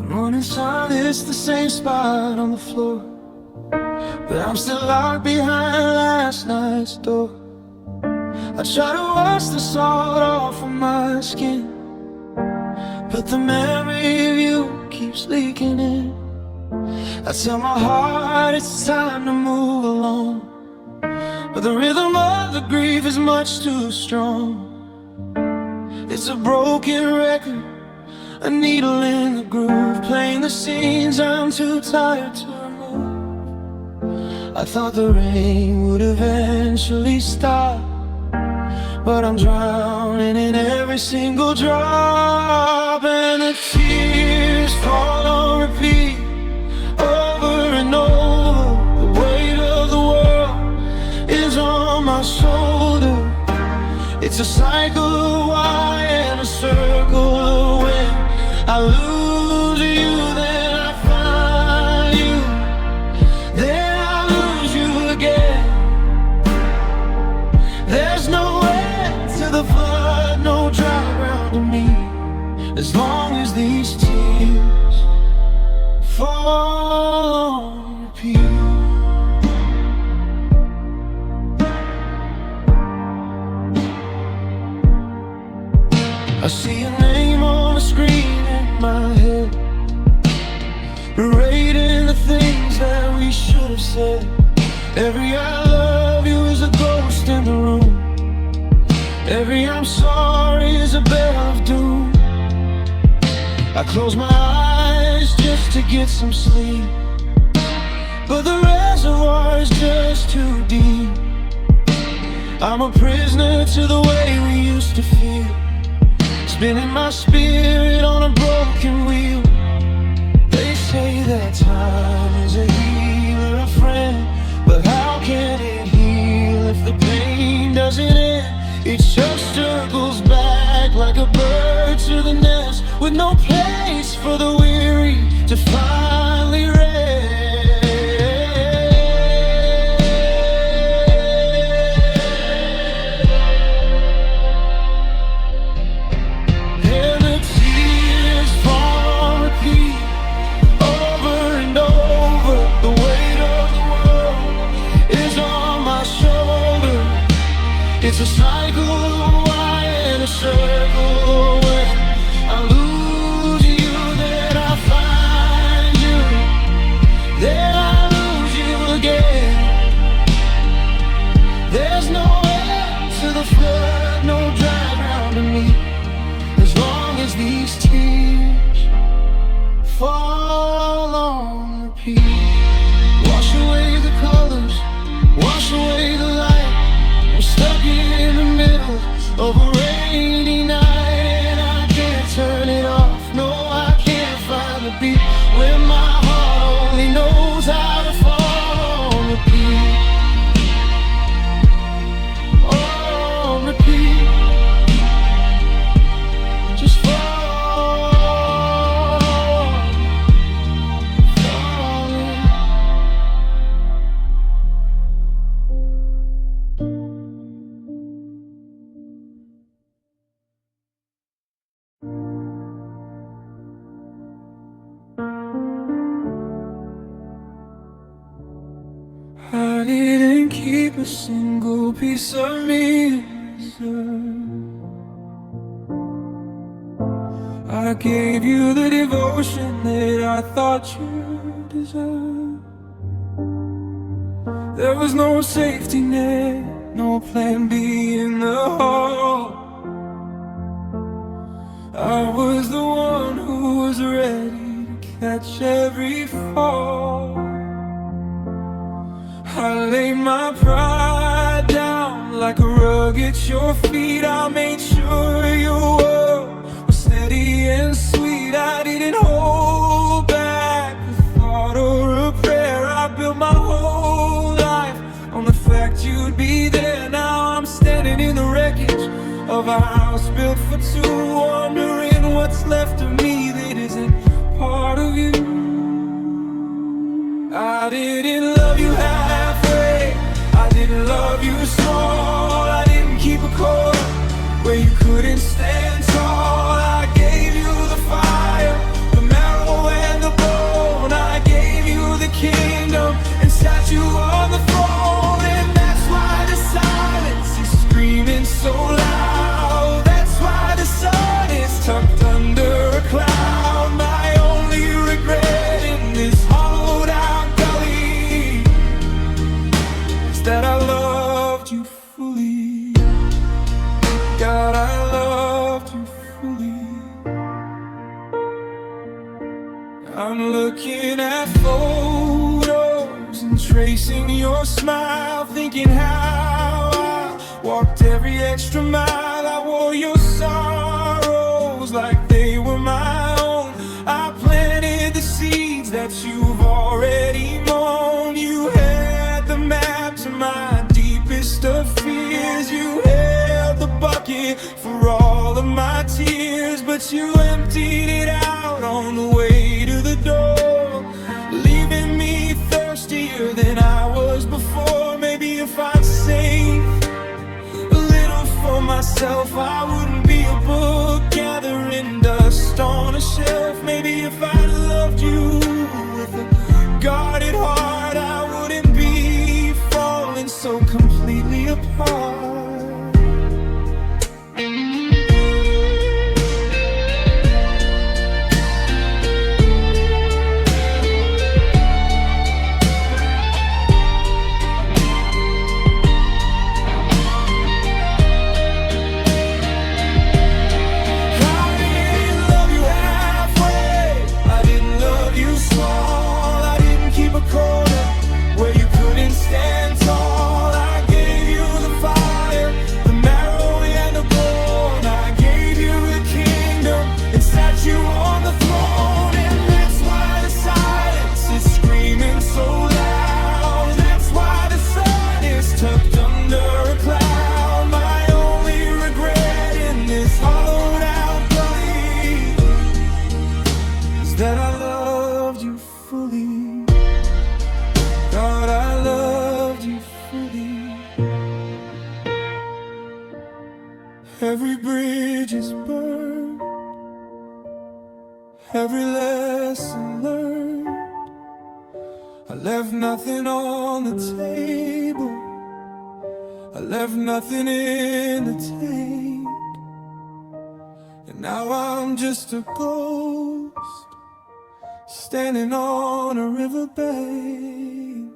Morning sun hits the same spot on the floor, but I'm still locked behind last night's door. I try to wash the salt off of my skin, but the memory of you keeps leaking in. I tell my heart it's time to move along, but the rhythm of the grief is much too strong. It's a broken record, a needle in the groove, playing the scenes I'm too tired to remove. I thought the rain would eventually stop, but I'm drowning in every single drop, and the tears fall on repeat, over and over. The weight of the world is on my shoulder. It's a cycle of why and a circle of when. I lose you, then I find you, then I lose you again. There's no end to the flood, no dry ground to me, as long as these tears fall on repeat. I see your name on the screen in my head, berating the things that we should have said. Every I love you is a ghost in the room, every I'm sorry is a bell of doom. I close my eyes just to get some sleep, but the reservoir is just too deep. I'm a prisoner to the way we used to feel, spinning my spirit on a broken wheel. They say that time is a healer, a friend, but how can it heal if the pain doesn't end? It just circles back like a bird to the nest, with no place for the weary to finally rest. And the tears fall on repeat, over and over. The weight of the world is on my shoulder. It's a cycle of why and a circle of when. I lose you, then I find you, then I lose you again. There's no end to the flood, no dry ground to me, as long as these tears fall on repeat. Wash away the colors, wash away the light. I'm stuck in the middle of a rainy night, and I can't turn it off. No, I can't find the beat when my heart only knows how to fall on repeat. On repeat. Just fall, falling. I didn't keep a single piece of me in reserve. I gave you the devotion that I thought you deserved. There was no safety net, no plan B in the hall. I was the one who was ready to catch every fall. I laid my pride down like a rug at your feet. I made sure your world was steady and sweet. I didn't hold back a thought or a prayer. I built my whole life on the fact you'd be there. Now I'm standing in the wreckage of a house built for two, wondering what's left of me that isn't part of you. I didn't love you halfway, I didn't love you small. I didn't keep a core where you couldn't stand tall. I gave you the fire, the marrow loved you fully. God, I loved you fully. I'm looking at photos and tracing your smile, thinking how I walked every extra mile. I wore your sorrows like they were my own. I planted the seeds that you've already mown. You had the map to my deepest of fears. You held the bucket for all of my tears, but you emptied it out on the way to the door, leaving me thirstier than I was before. Maybe if I'd saved a little for myself, I wouldn't be a book gathering dust on a shelf. Maybe if I loved you with a guarded heart, I wouldn't be falling so completely apart. That I loved you fully. God, I loved you fully. Every bridge is burned, every lesson learned. I left nothing on the table, I left nothing in the tank. And now I'm just a ghost standing on a riverbank.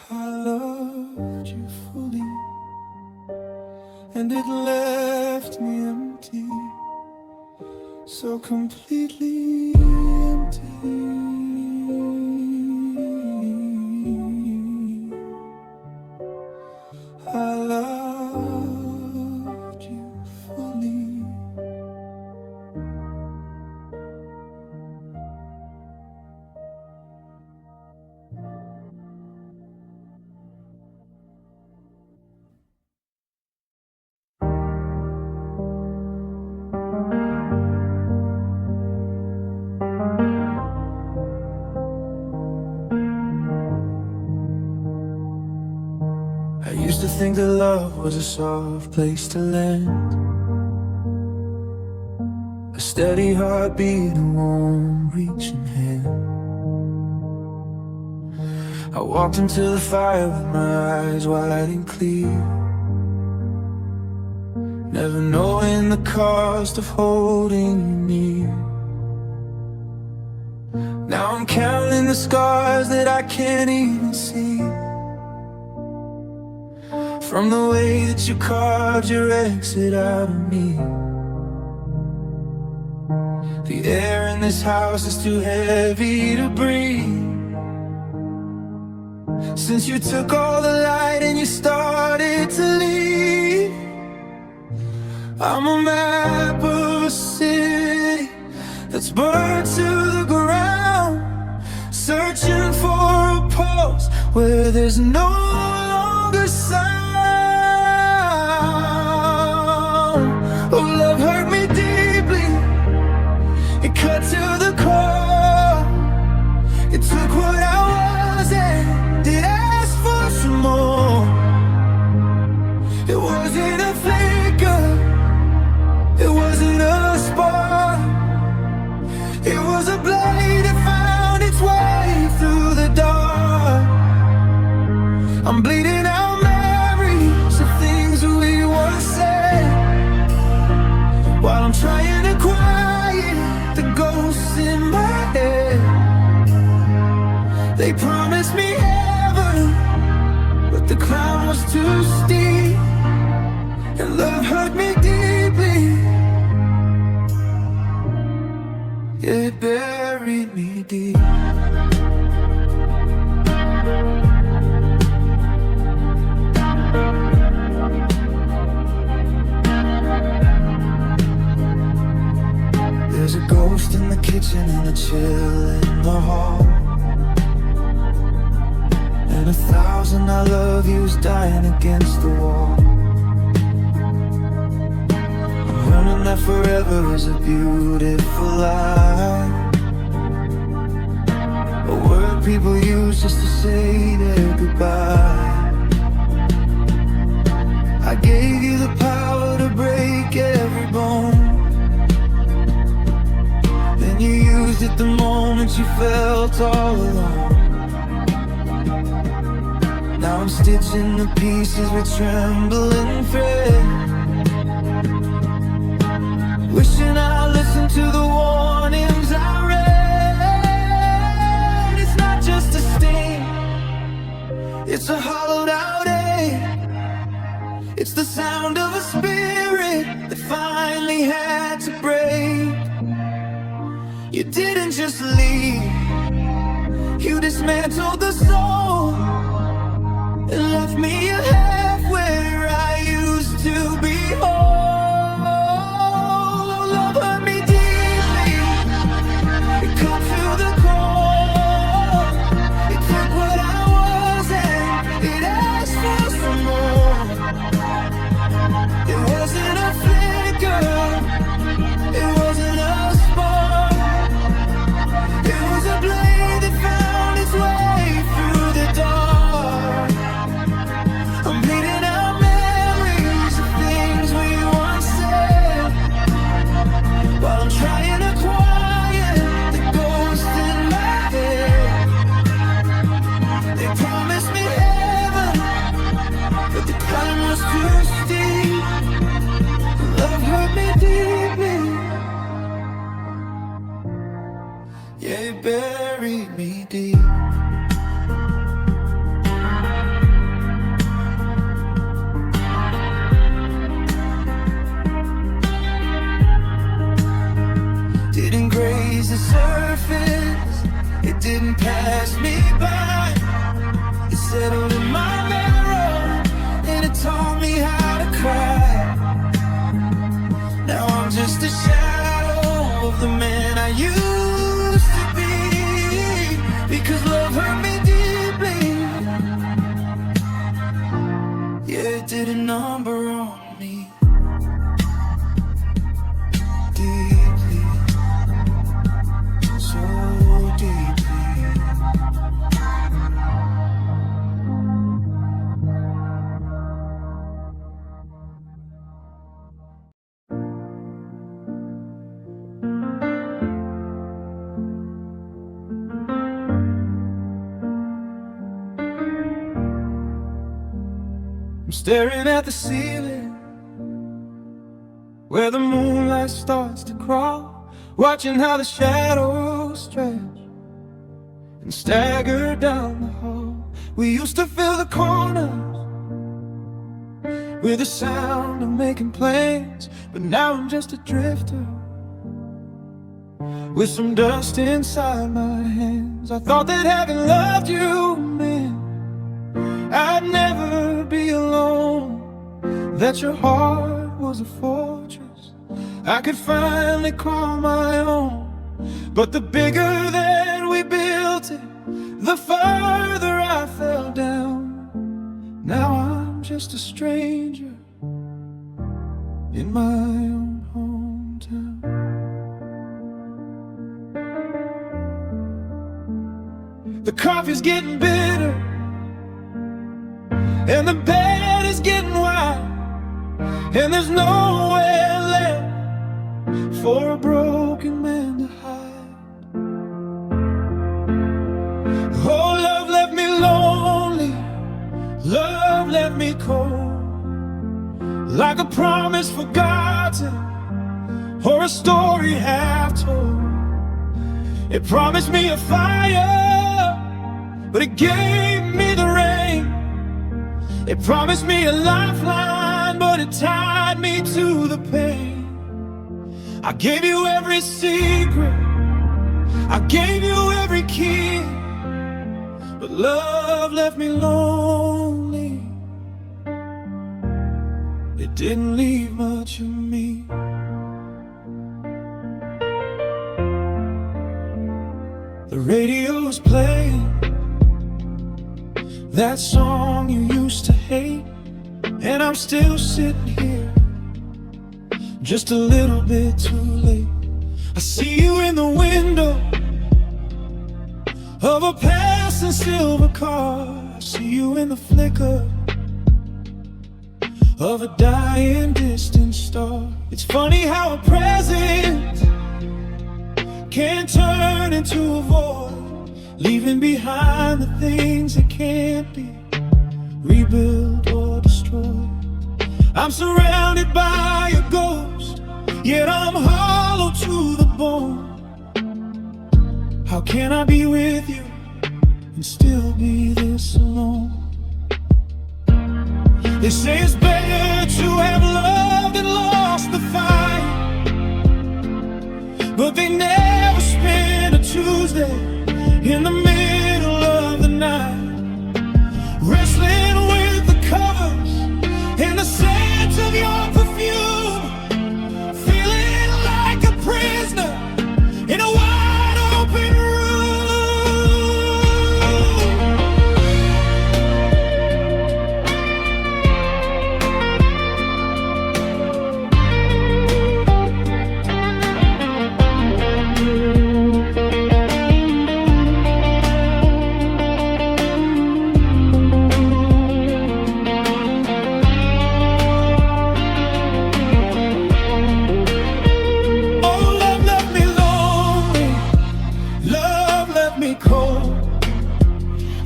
I loved you fully, and it left me empty, so completely empty. I loved you fully. I used to think that love was a soft place to land, a steady heartbeat, a warm reaching hand. I walked into the fire with my eyes wide and clear, never knowing the cost of holding you near. Now I'm counting the scars that I can't even see, from the way that you carved your exit out of me. The air in this house is too heavy to breathe, since you took all the light and you started to leave. I'm a map of a city that's burned to the ground, searching for a pulse where there's no longer sound. Oh, love hurt me deeply, it cut to the core. It took what I was and it asked for some more. It wasn't a flicker, it wasn't a spark, it was a blade that found its way through the dark. I'm bleeding out memories of things we once said, while I'm trying to quiet the ghosts in my head. They promised me heaven, but the climb was too steep, and love hurt me deeply. It buried me deep. There's a ghost in the kitchen and a chill in the hall, and 1,000 I love yous dying against the wall. I'm learning that forever is a beautiful lie, a word people use just to say their goodbye. I gave you the power to break every bone, then you used it the moment you felt all alone. Now I'm stitching the pieces with trembling thread, wishing I listened to the warnings I read. It's not just a sting, it's a hollowed out ache. It's the sound of a spirit that finally had to break. You didn't just leave, you dismantled the soul and left me a half where I used to be whole. Love hurt me deeply, it cut through the core. It took what I was and it asked for some more. It wasn't a flicker, it wasn't a spark, it was a blade that found its way through the dark. I'm bleeding out memories of things we once said, while I'm trying to quiet the ghost in my head. They promised me heaven, but the climb was too steep. Love hurt me deeply, yeah, it buried me deep. Didn't graze the surface, it didn't pass me by. It settled in my marrow and it taught me how to cry. Now I'm just a shadow of the man I used to be, because love hurt me deeply, yeah, it did a number on me. Deeply, so deeply. I'm staring at the ceiling where the moonlight starts to crawl, watching how the shadows stretch and stagger down the hall. We used to fill the corners with the sound of making plans, but now I'm just a drifter with some dust inside my hands. I thought that having loved you meant I'd never be alone, that your heart was a fortress I could finally call my own. But the bigger that we built it, the further I fell down. Now I'm just a stranger in my own hometown. The coffee's getting bitter and the bed is getting wide, and there's nowhere left for a broken man to hide. Oh, love left me lonely, love left me cold, like a promise forgotten or a story half told. It promised me a fire, but it gave me the rain. They promised me a lifeline, but it tied me to the pain. I gave you every secret, I gave you every key, but love left me lonely. It didn't leave much of me. The radio's playing that song you used to hate, and I'm still sitting here, just a little bit too late. I see you in the window of a passing silver car. I see you in the flicker of a dying distant star. It's funny how a present can turn into a void, leaving behind the things that can't be rebuilt or destroyed. I'm surrounded by a ghost, yet I'm hollow to the bone. How can I be with you and still be this alone? They say it's better to have loved and lost the fight, but they never spend a Tuesday in the middle of the night, wrestling with the covers and the scent of your perfume, feeling like a prisoner in a wide open room.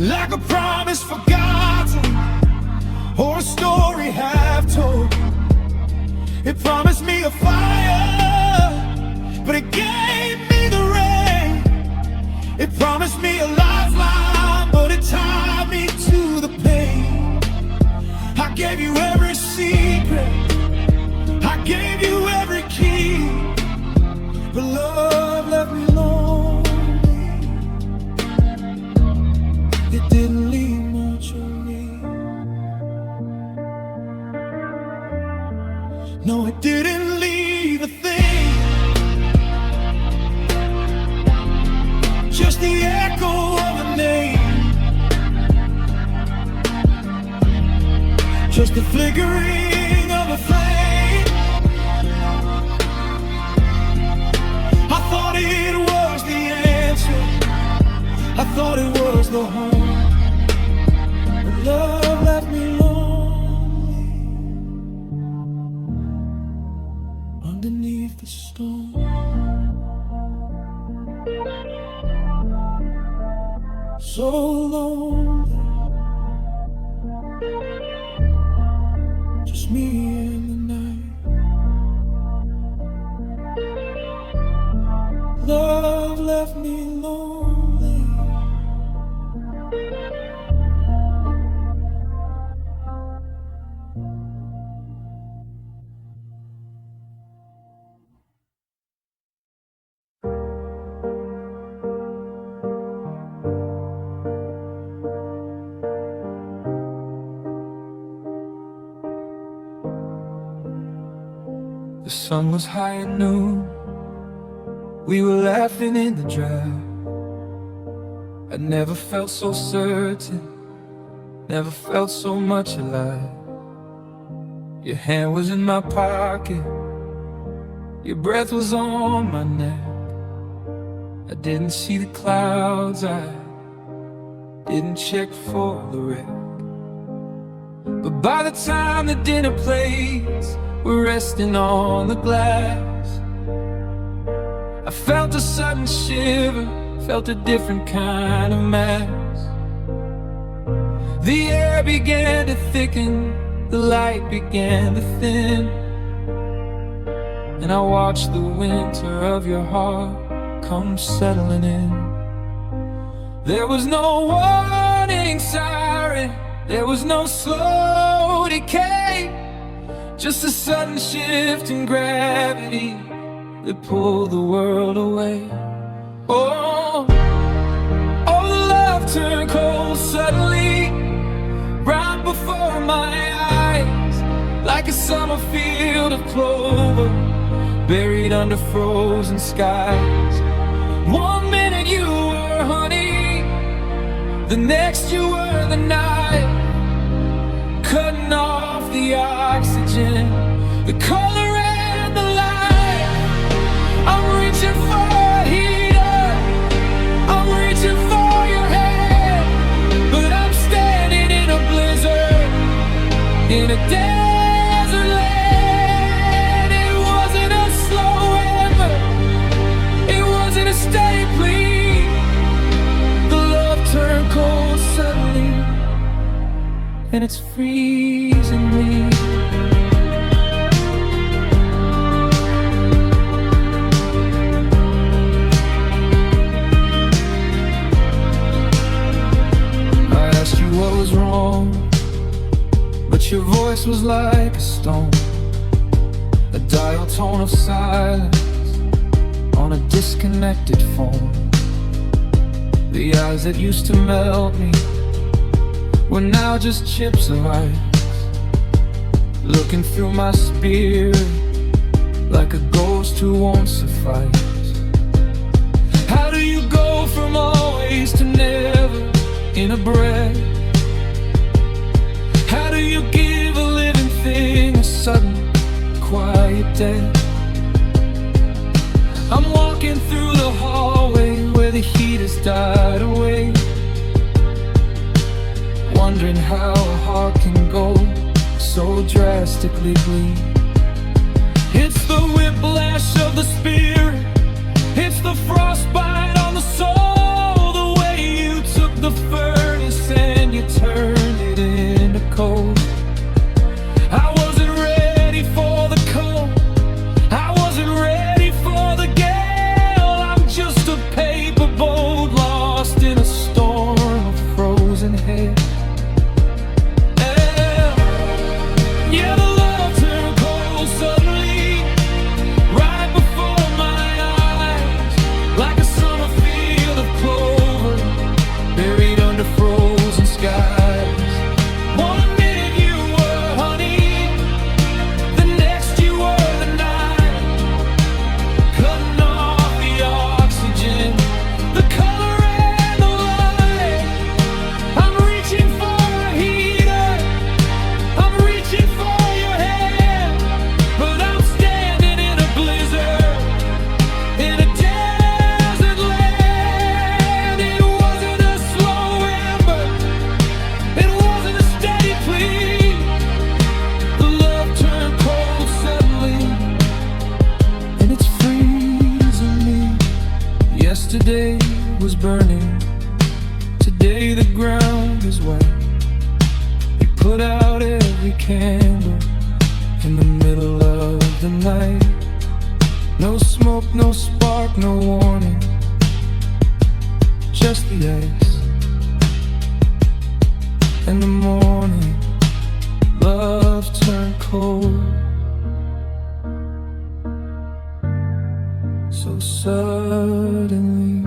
Like a promise forgotten, or a story half told. It promised me a fire, but it gave me the rain. It promised me a lifeline, but it tied me to the pain. I gave you every secret, I gave you every key, but love left me lonely. It didn't leave much of me. No, it didn't leave a thing, just the echo of a name, just the flickering of a flame. I thought it was the answer, I thought it was the home. Love left me lonely underneath the stone. So lonely, just me in the night. Love left me lonely. The sun was high at noon, we were laughing in the drive. I never felt so certain, never felt so much alive. Your hand was in my pocket, your breath was on my neck. I didn't see the clouds, I didn't check for the wreck. But by the time the dinner plates were resting on the glass, I felt a sudden shiver, felt a different kind of mass. The air began to thicken, the light began to thin, and I watched the winter of your heart come settling in. There was no warning siren, There was no slow decay, just a sudden shift in gravity that pulled the world away. Oh, all the love turned cold suddenly, right before my eyes, like a summer field of clover buried under frozen skies. One minute you were honey, the next you were the night, cutting off the oxygen, the color and the light. I'm reaching for a heater, I'm reaching for your hand, but I'm standing in a blizzard, in a desert land. It wasn't a slow ember, it wasn't a steady plea. The love turned cold suddenly, and it's freezing me. I asked you what was wrong, but your voice was like a stone, a dial tone of silence on a disconnected phone. The eyes that used to melt me were now just chips of ice, looking through my spirit like a ghost who won't suffice. How do you go from always to never in a breath? How do you give a living thing a sudden, quiet death? I'm walking through the hallway where the heat has died away, wondering how a heart can go so drastically bleed. It's the whiplash of the spirit, it's the frostbite on the soul, the way you took the furnace and you turned it into cold. I wasn't ready for the cold, I wasn't ready for the gale. I'm just a paper boat lost in a storm of frozen hair. Yeah, the love turned cold suddenly, right before my eyes, like a summer field of clover buried under frozen skies. One minute you were honey, the next you were the night, cutting off the oxygen, the color and the light. I'm reaching for a heater, I'm reaching for your hand, but I'm standing in a blizzard, in a desert land. It wasn't a slow ember, it wasn't a steady plea. The love turned cold suddenly, and it's freezing me. Yesterday was burning, today the ground is wet. You put out every candle in the middle of the night. No smoke, no spark, no warning, just the ice and the morning. Love turned cold so suddenly,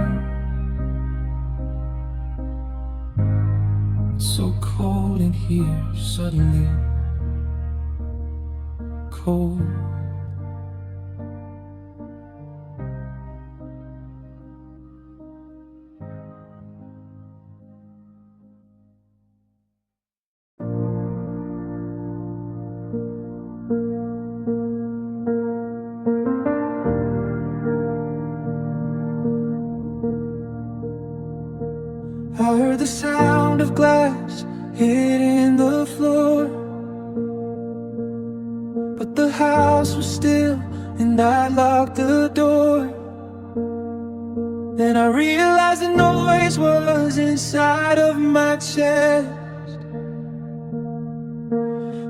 so cold in here suddenly, cold. I heard the sound of glass hitting the floor, but the house was still and I locked the door. Then I realized the noise was inside of my chest,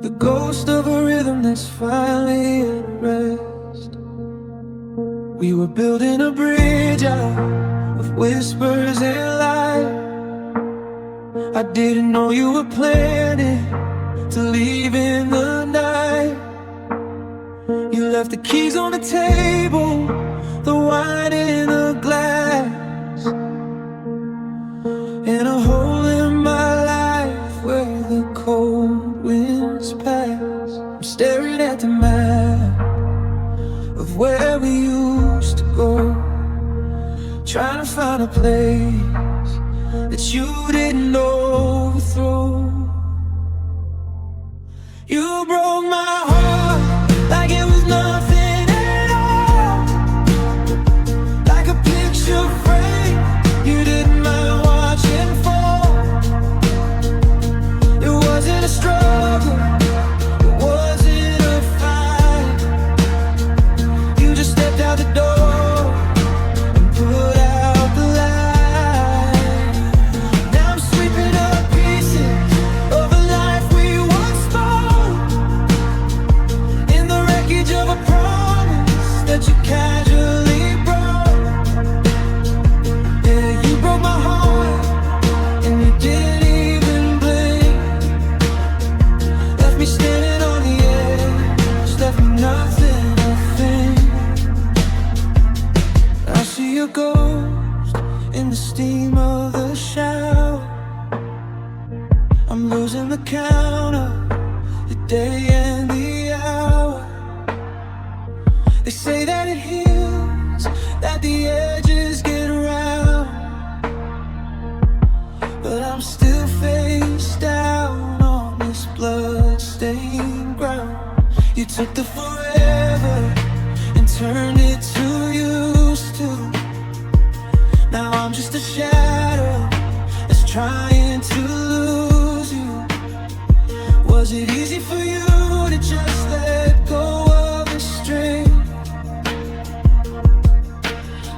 the ghost of a rhythm that's finally at rest. We were building a bridge out of whispers and light, I didn't know you were planning to leave in the night. You left the keys on the table, the wine in a glass, and a hole in my life where the cold winds pass. I'm staring at the map of where we used to go, trying to find a place that you didn't overthrow. You broke my heart like it was nothing at all, like a picture frame you didn't mind watching fall. It wasn't a struggle, it wasn't a fight. You just stepped out the door and put out the light. Now I'm sweeping up pieces of a life we once spoke, in the wreckage of a promise that you casually broke. Yeah, you broke my heart and you didn't even blink. Left me standing on the edge, left me nothing to think. I see your ghost in the steam of the shower. I'm losing the count of the day and the hour. They say that it heals, that the edges get round, but I'm still face down on this blood-stained ground. You took the forever and turned it to used to. Now I'm just a shadow that's trying to lose you. Was it easy for you to just let go of the string,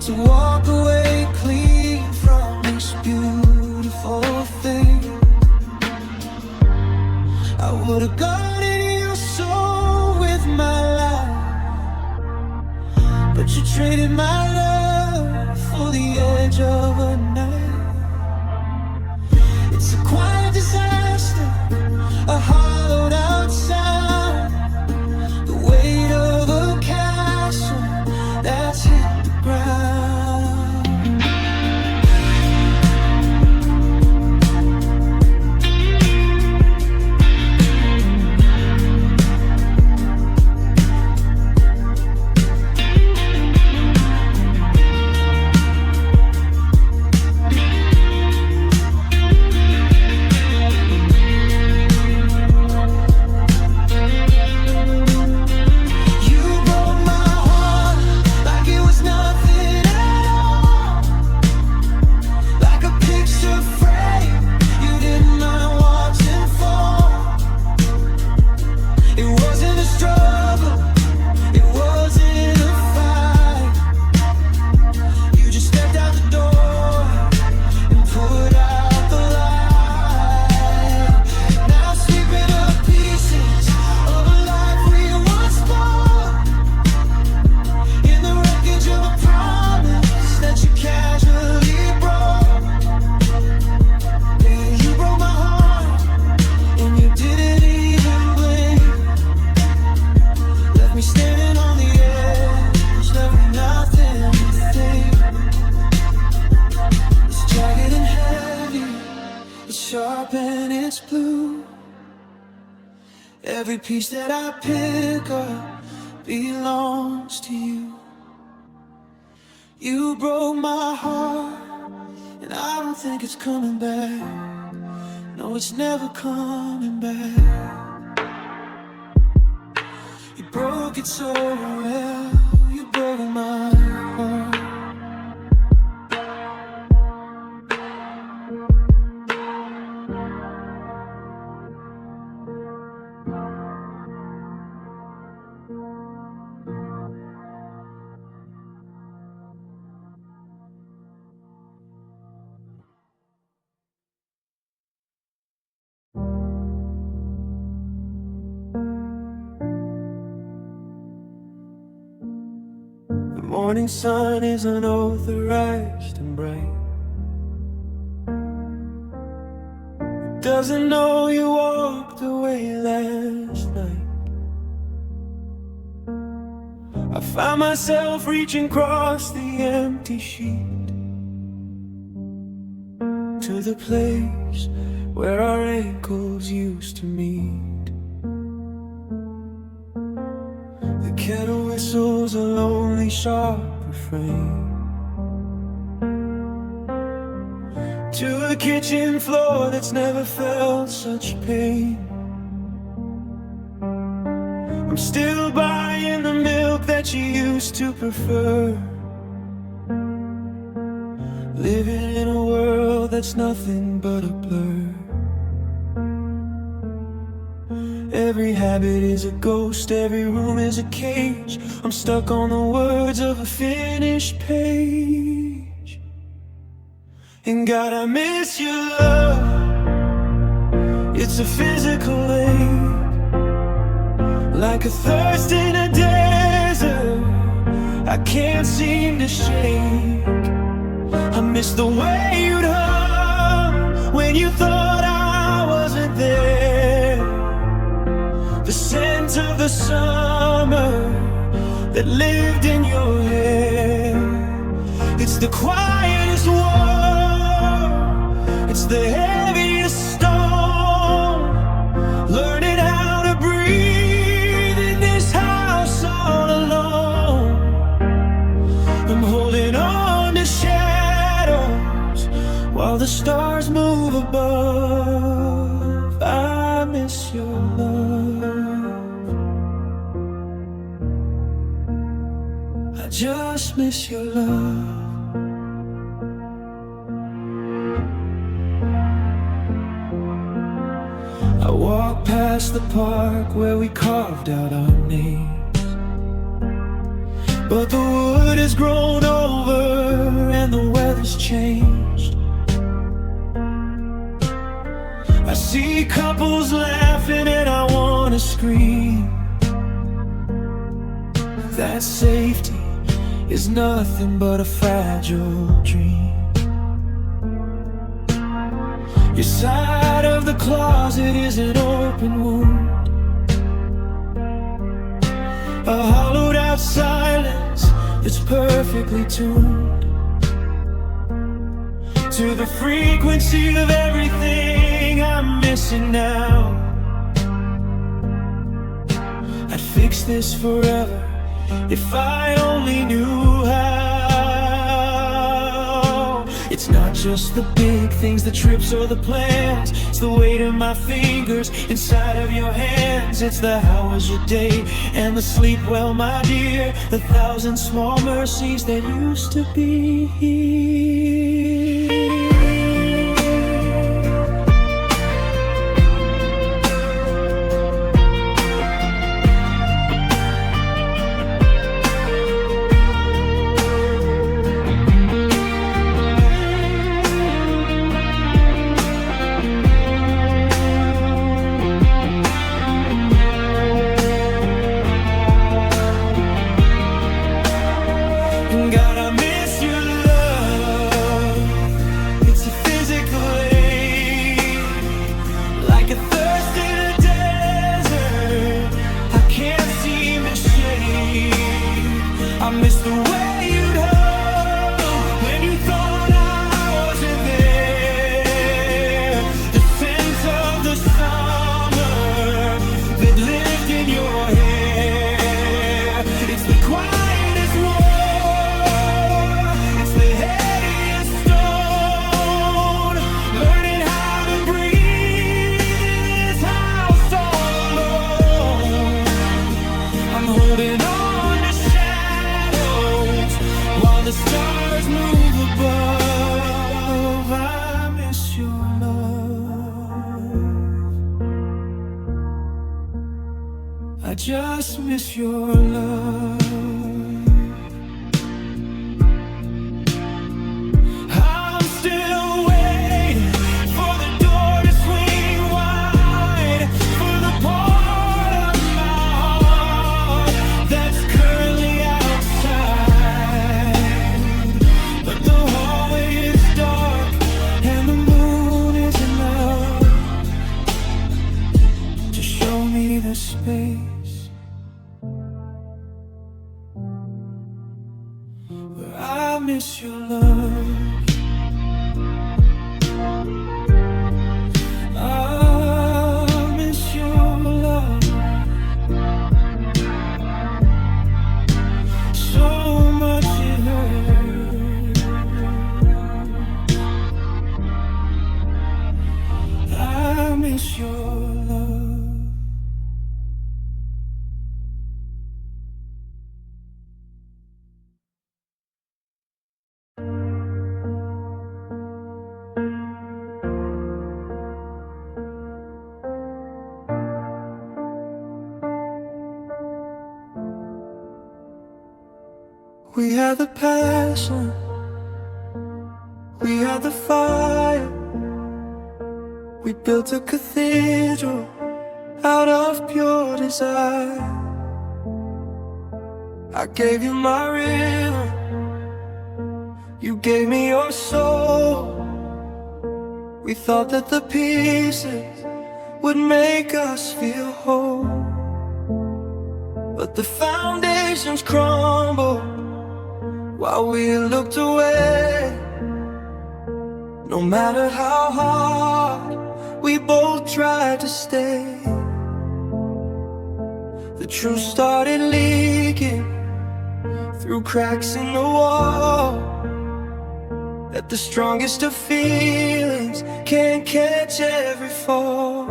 to walk away clean from this beautiful thing? I would've gone in your soul with my life, but you traded my love for the edge of a night. It's a quiet disaster, a hollowed out sound, the weight of a castle that's hit the ground. Every piece that I pick up belongs to you. You broke my heart, and I don't think it's coming back. No, it's never coming back. You broke it so well, you broke my heart. The morning sun is unauthorized and bright. doesn't know you walked away last night. I find myself reaching across the empty sheet to the place where our ankles used to meet. The kettle whistles a lonely, sharp refrain to a kitchen floor that's never felt such pain. I'm still buying the milk that you used to prefer, living in a world that's nothing but a blur. Every habit is a ghost, every room is a cage. I'm stuck on the words of a finished page. And God, I miss your love. It's a physical ache, like a thirst in a desert I can't seem to shake. I miss the way you'd hum when you thought I wasn't there, the scent of the summer that lived in your hair. It's the quietest war, it's the heaviest stone, learning how to breathe in this house all alone. I'm holding on to shadows while the stars move above. I miss your love, I just miss your love. I walk past the park where we carved out our names, but the wood has grown over and the weather's changed. I see couples laughing and I wanna scream. That safety is nothing but a fragile dream. Your side of the closet is an open wound, a hollowed out silence that's perfectly tuned to the frequency of everything I'm missing now. I'd fix this forever if I only knew how. It's not just the big things, the trips or the plans, it's the weight of my fingers inside of your hands. It's the how was your day and the sleep well, my dear, the thousand small mercies that used to be here. God, I miss your love. It's a physical ache, like a thirst in a desert I can't seem to shake. I miss the way you'd hug when you thought I wasn't there, the scent of the summer that lived in your hair. It's the quietest war, holding on to shadows while the stars move above. I miss your love, I just miss your love. I'm still waiting for the door to swing wide, for the part of my heart that's currently outside. But the hallway is dark and the moon isn't out. a space where I miss your love. I miss your love so much it hurts. I miss your love. We had the passion, we had the fire. We built a cathedral out of pure desire. I gave you my rhythm, you gave me your soul. We thought that the pieces would make us feel whole, but the foundations crumbled while we looked away. No matter how hard we both tried to stay, the truth started leaking through cracks in the wall, that the strongest of feelings can't catch every fall.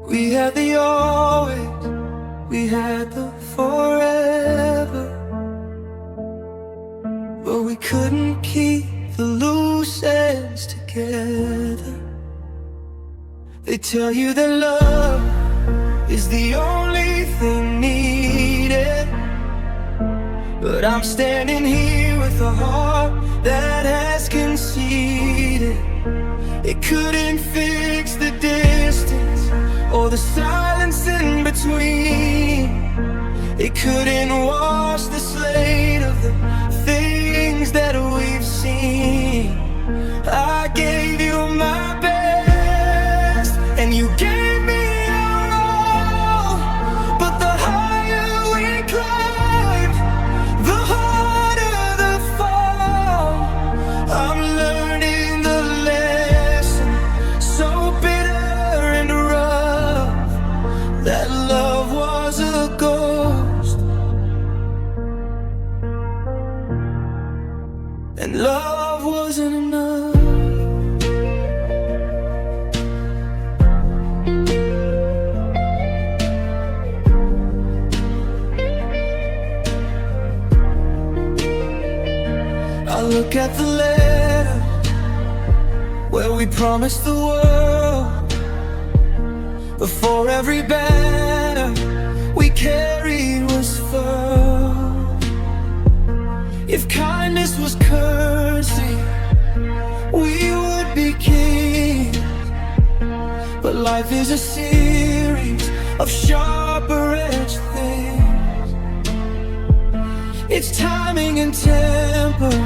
We had the always, we had the forever, but we couldn't keep the loose ends together. They tell you that love is the only thing needed, but I'm standing here with a heart that has conceded. It couldn't fix the distance or the silence in between. It couldn't wash the slate of the things that we've seen. I gave you my best and you gave me your all, but the higher we climb, the harder the fall. I'm learning the lesson, so bitter and rough, that love was a ghost, and love wasn't enough. I look at the letter where we promised the world. Before every banner we carried was firm. If kindness was courtesy, we would be kings. But life is a series of sharper-edged things. It's timing and temper,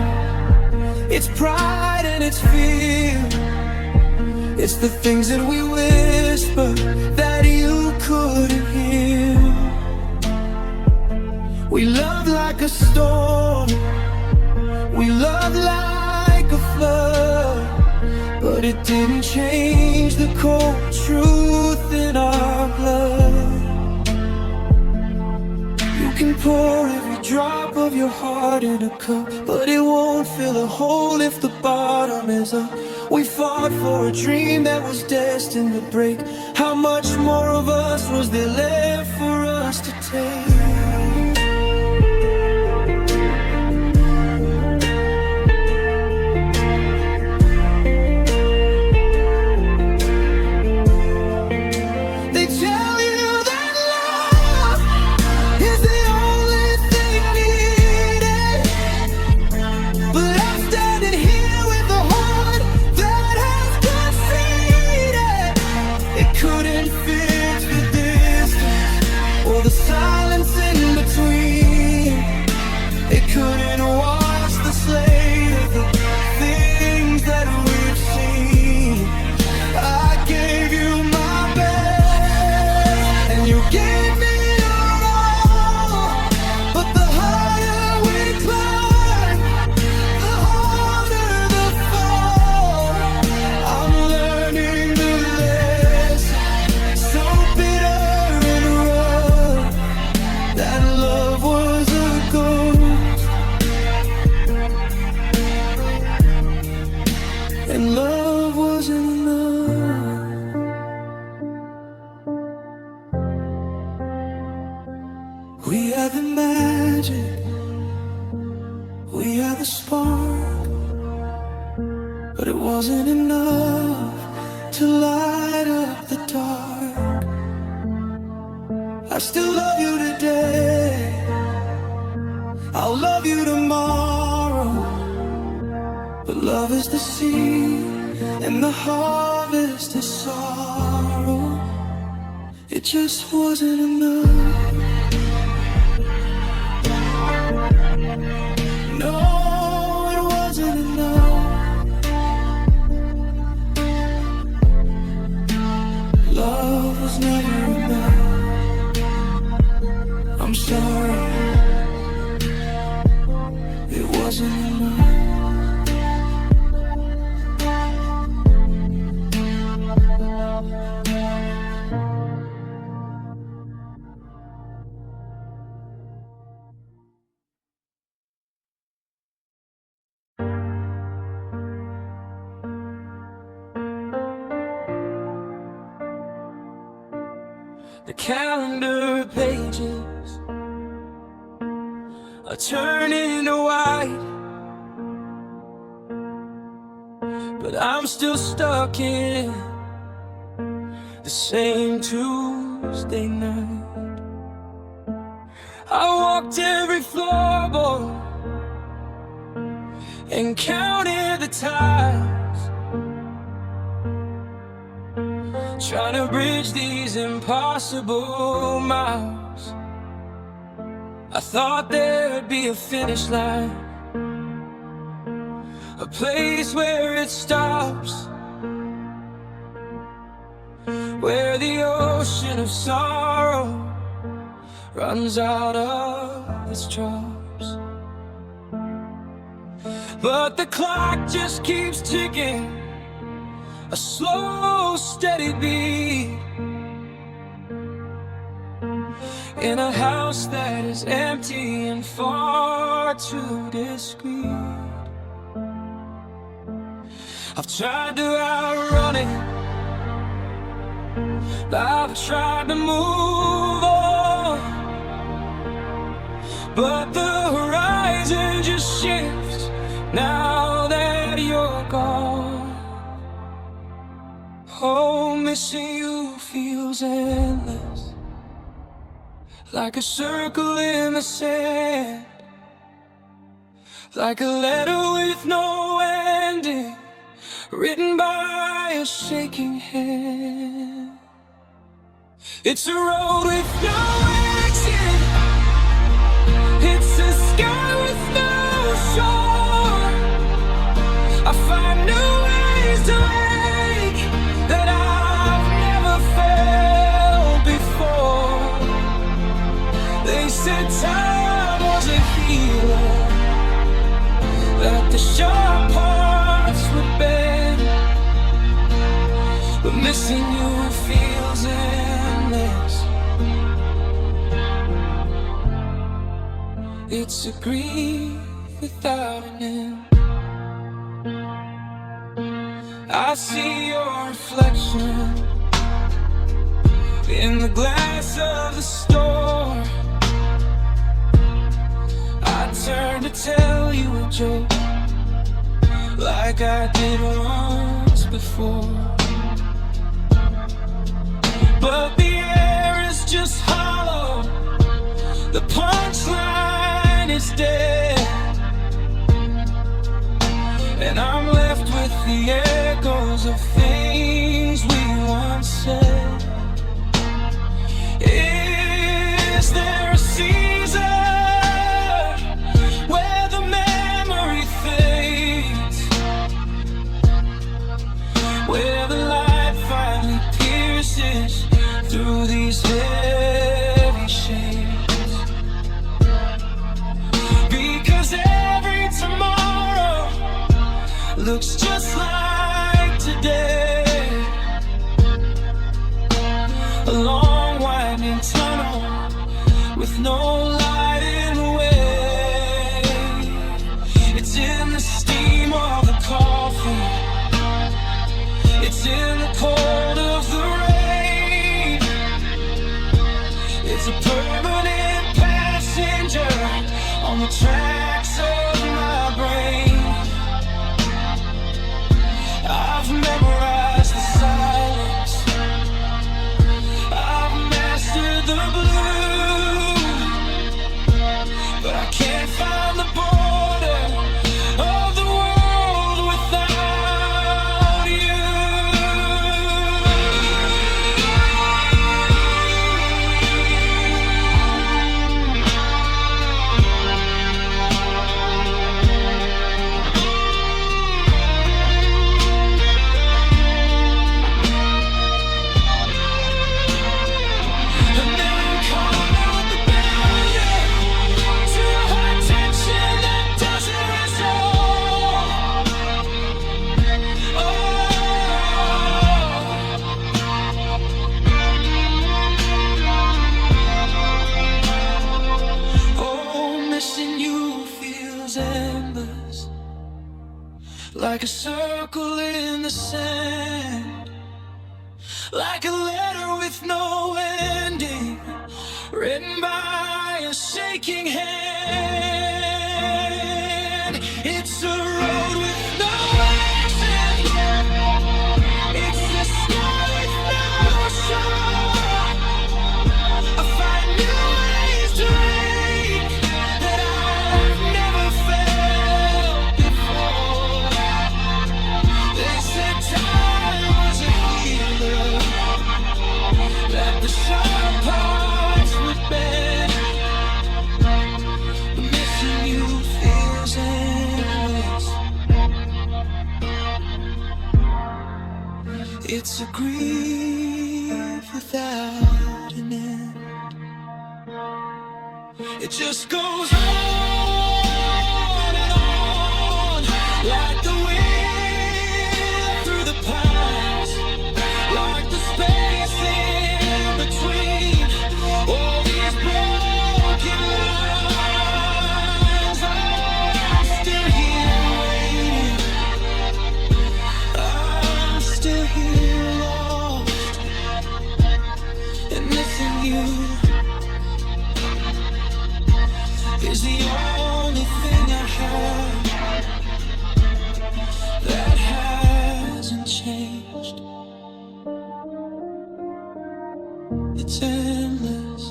it's pride and it's fear. It's the things that we whisper that you couldn't hear. We love like a storm, we love like a flood, but it didn't change the cold truth in our blood. You can pour every drop of your heart in a cup, but it won't fill a hole if the bottom is up. We fought for a dream that was destined to break. How much more of us was there left for us to take? We had the magic, we had the spark, but it wasn't enough to light up the dark. I still love you today, I'll love you tomorrow, but love is the seed and the harvest is sorrow. It just wasn't enough. No, it wasn't enough. Love was never enough. I'm sorry, it wasn't enough. The calendar pages are turning to white, but I'm still stuck in the same Tuesday night. I walked every floorboard and counted the times, trying to bridge these impossible miles. I thought there'd be a finish line, a place where it stops, where the ocean of sorrow runs out of its drops. But the clock just keeps ticking, a slow, steady beat, in a house that is empty and far too discreet. I've tried to outrun it, I've tried to move on, but the horizon just shifts now that you're gone. Oh, missing you feels endless, like a circle in the sand, like a letter with no ending, written by a shaking hand. It's a road with no exit, it's a sky with no shore. I find new ways to make that I've never felt before. They said time was a healer, that the sharp parts would bend, but missing you feels endless. It's a grief without an end. I see your reflection in the glass of the store. I turn to tell you a joke, like I did once before, but the air is just hollow, the punchline is dead, and I'm left with the echoes of things we once said. Is there a season where the memory fades, where the light finally pierces through these heavy shades? Because every tomorrow looks just like today, a long winding tunnel with no light in the way. It's in the steam of the coffee, it's in the cold of the rain. It's a permanent pain. the tracks of my brain. I've memorized the silence, I've mastered the blue, but I can't find the border of the world without you. And then I'm caught on the boundary to high tension that doesn't resolve. Oh, missing you feels endless, like a circle in the sand, like a letter with no ending, written by a shaking hand. It's a road with no exit, it's the sky with no shore. I find new ways to reach that I've never felt before. They said time was a healer, that the sharp parts would bend. But missing you feels endless. It's a grief without an end. It just goes on and on, like the wind through the pines, like the space in between all these broken lines. I'm still here waiting, I'm still here lost, and missing you is the only thing I have that hasn't changed. It's endless,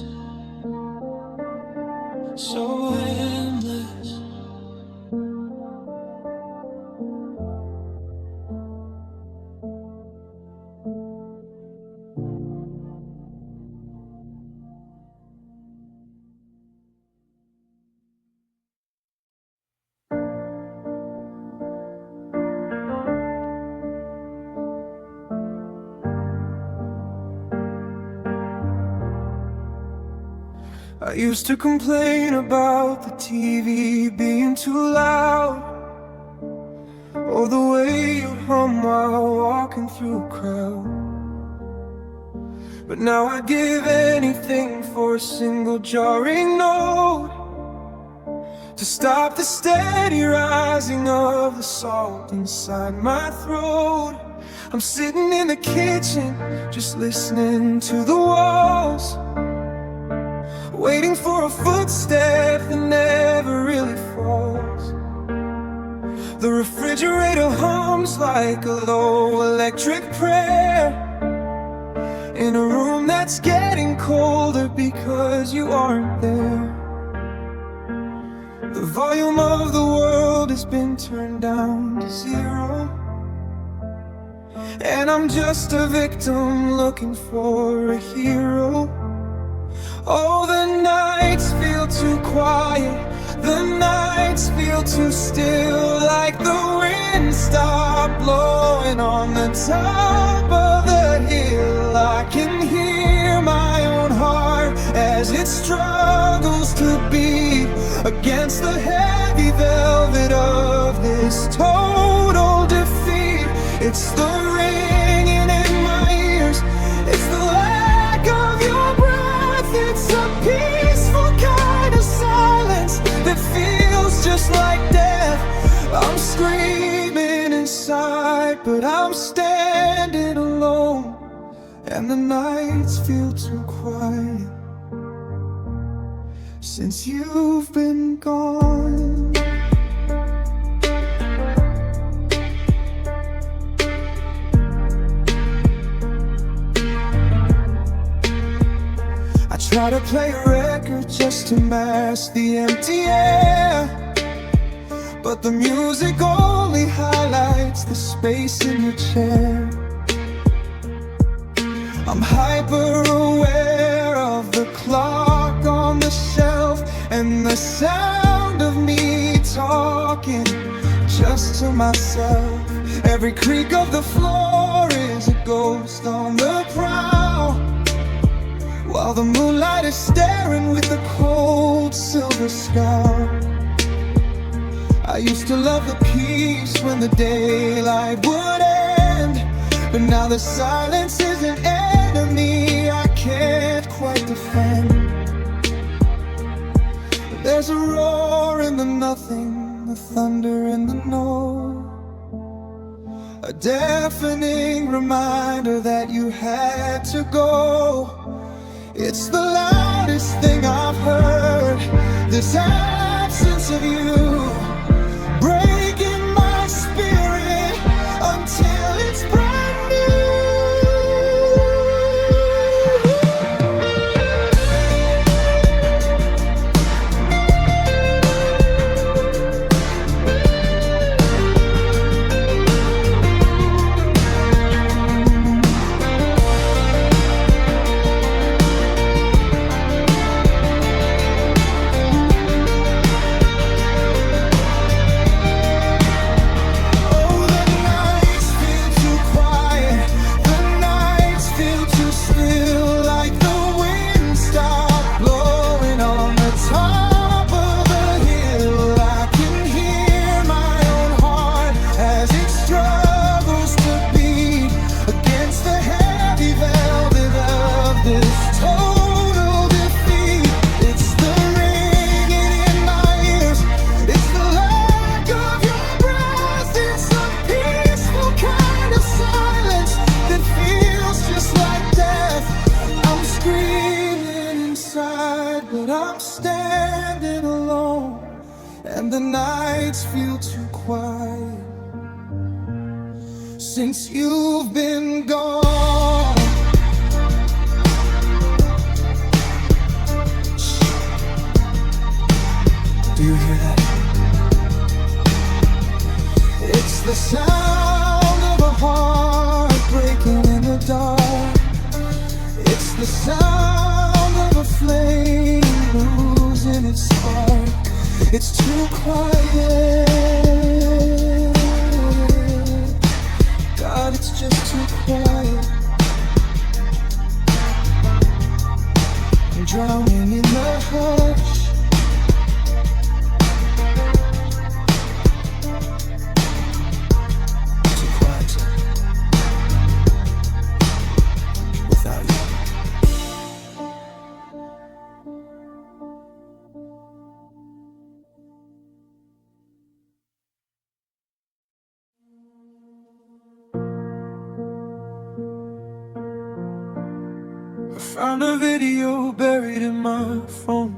so endless. I used to complain about the TV being too loud, or the way you hum while walking through a crowd. But now I'd give anything for a single jarring note to stop the steady rising of the salt inside my throat. I'm sitting in the kitchen, just listening to the walls, waiting for a footstep that never really falls. The refrigerator hums like a low electric prayer in a room that's getting colder because you aren't there. The volume of the world has been turned down to zero, and I'm just a victim looking for a hero. Oh, the nights feel too quiet, the nights feel too still, like the wind stopped blowing on the top of the hill. I can hear my own heart as it struggles to beat against the heavy velvet of this total defeat. It's the ringing in my ears, it's the lack of your breath, it's a peaceful kind of silence that feels just like death. I'm screaming inside, but I'm standing alone, and the nights feel too quiet. since you've been gone. I try to play a record just to mask the empty air, but the music only highlights the space in your chair. I'm hyper aware of the clock on the shelf and the sound of me talking just to myself. Every creak of the floor is a ghost on the prowl, while the moonlight is staring with a cold silver scowl. I used to love the peace when the daylight would end, but now the silence is an enemy I can't quite defend. There's a roar in the nothing, the thunder in the no, a deafening reminder that you had to go. It's the loudest thing I've heard, this absence of you, breaking my spirit until it's brand new. And the nights feel too quiet since you've been gone. Do you hear that? It's the sound of a heart breaking in the dark. It's the sound of a flame losing its spark. It's too quiet, God, it's just too quiet. I'm drowning in the hush. Too quiet without you. Found a video buried in my phone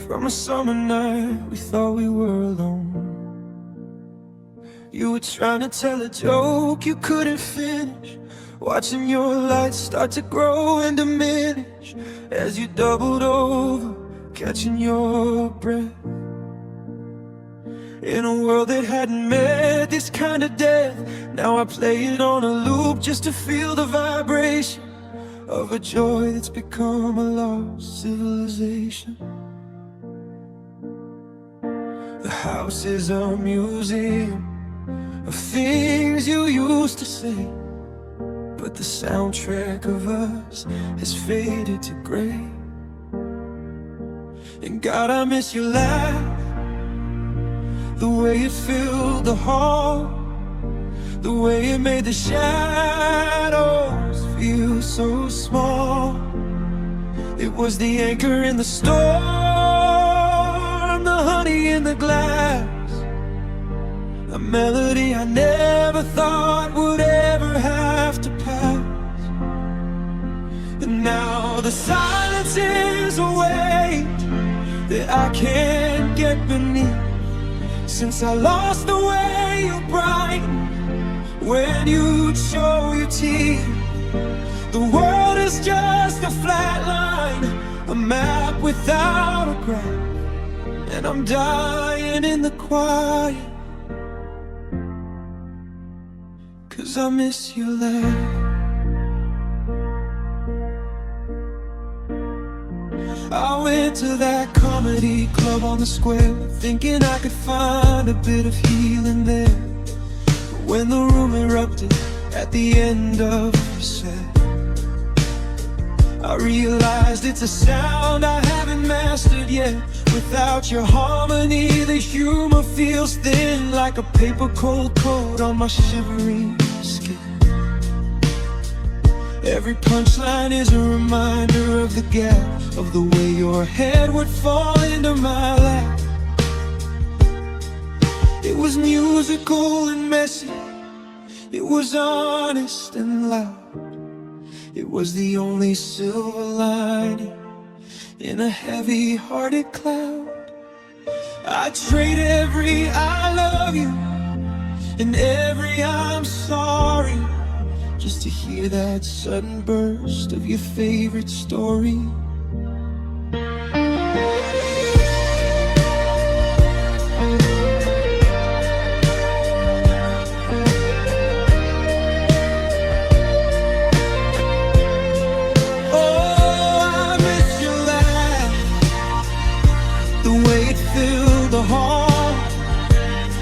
from a summer night we thought we were alone. You were trying to tell a joke you couldn't finish, watching your lights start to grow and diminish as you doubled over, catching your breath. In a world that hadn't met this kind of death, now I play it on a loop just to feel the vibration of a joy that's become a lost civilization. The house is a museum of things you used to say, but the soundtrack of us has faded to gray. And God, I miss your laugh, the way it filled the hall, the way it made the shadows feel so small. It was the anchor in the storm, the honey in the glass, a melody I never thought would ever have to pass. And now the silence silence is a weight that I can't get beneath. Since I lost the way you brighten when you show your teeth, the world is just a flat line, a map without a graph, and I'm dying in the quiet, 'cause I miss your laugh. I went to that comedy club on the square, thinking I could find a bit of healing there. But when the room erupted at the end of the set, I realized it's a sound I haven't mastered yet. Without your harmony, the humor feels thin, like a paper cold coat on my shivering skin. Every punchline is a reminder of the gap, of the way your head would fall into my lap. It was musical and messy, it was honest and loud. It was the only silver lining in a heavy-hearted cloud. I'd trade every I love you and every I'm sorry, just to hear that sudden burst of your favorite story.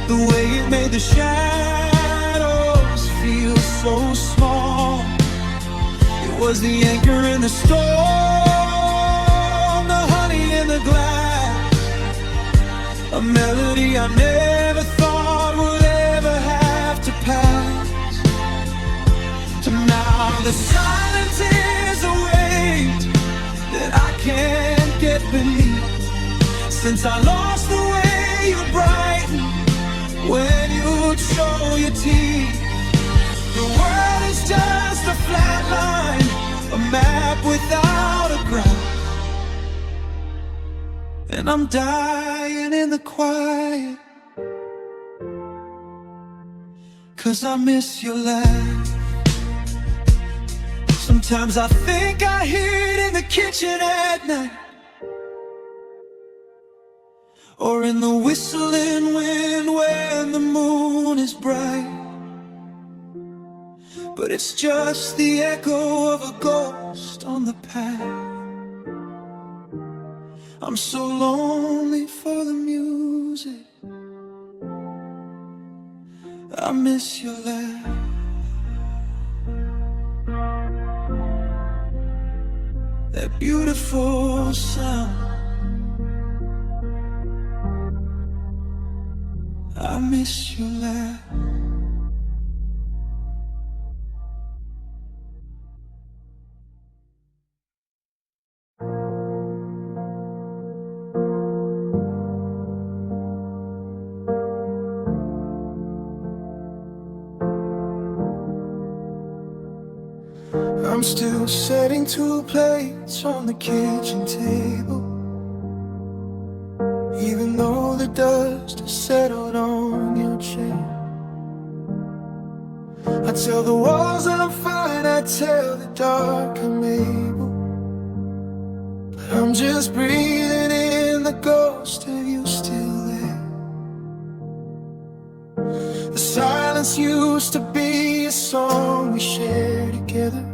The way it made the shadows feel so small. It was the anchor in the storm, the honey in the glass, a melody I never thought would ever have to pass. So now the silence is a weight that I can't get beneath. Since I lost the way you brighten when you'd show your teeth, the world is just a flat line, a map without a graph, and I'm dying in the quiet, 'cause I miss your laugh. Sometimes I think I hear it in the kitchen at night, or in the whistling wind when the moon is bright. But it's just the echo of a ghost on the path. I'm so lonely for the music, I miss your laugh. That beautiful sound, I miss your laugh. I'm still setting 2 plates on the kitchen table, even though the dust has settled on your chair. I tell the walls I'm fine, I tell the dark I'm able, but I'm just breathing in the ghost of you still there. The silence used to be a song we shared together.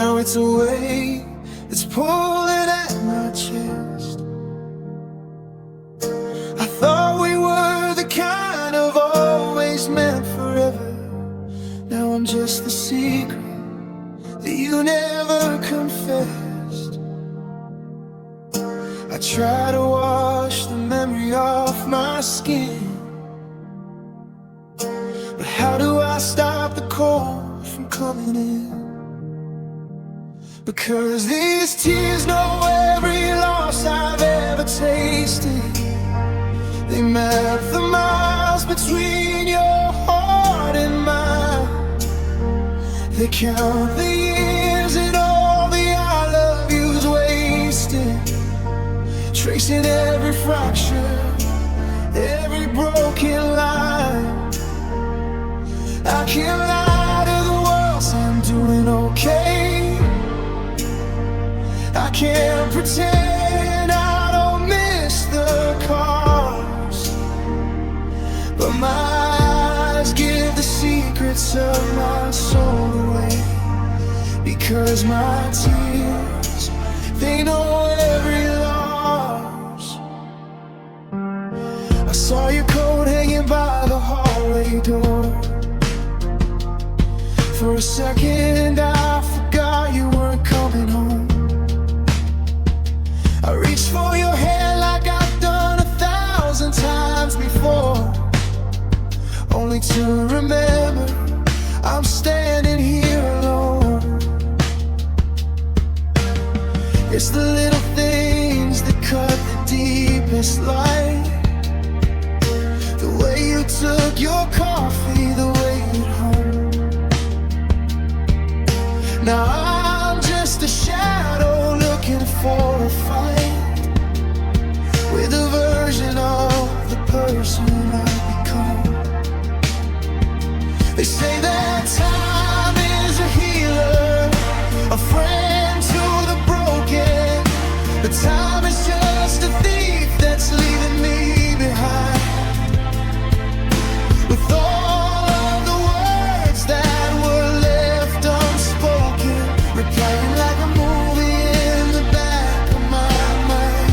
Now it's a wave that's pulling at my chest. I thought we were the kind of always meant forever. Now I'm just the secret that you never confessed. I try to wash the memory off my skin, but how do I stop the cold from coming in? Because these tears know every loss I've ever tasted. They map the miles between your heart and mine. They count the years and all the I love you okay. I can't pretend I don't miss the cars, but my eyes give the secrets of my soul away. Because my tears, they know every loss. I saw your coat hanging by the hallway door. For a second I forgot you weren't coming home. I reached for your hand like I've done 1,000 times before, only to remember I'm standing here alone. It's the little things that cut the deepest light. The way you took your coffee, the way you'd home. Now I'm just a shadow looking for a fight, with a version of the person I've become. They say that time is a healer, a friend to the broken, but time is just a thief that's leaving me behind, with all of the words that were left unspoken, replaying like a movie in the back of my mind.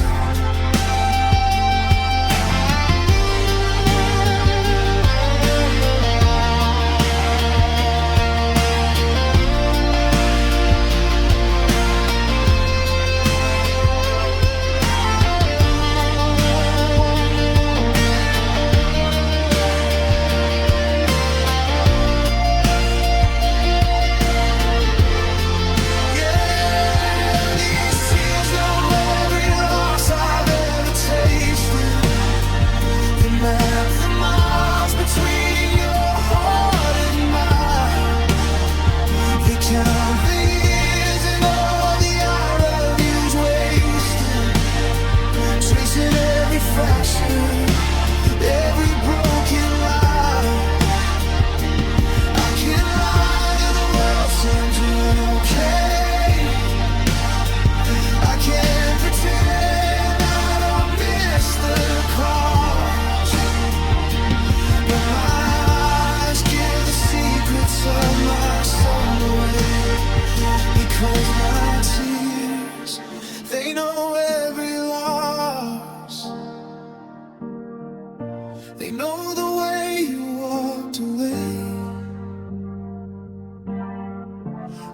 They know the way you walked away.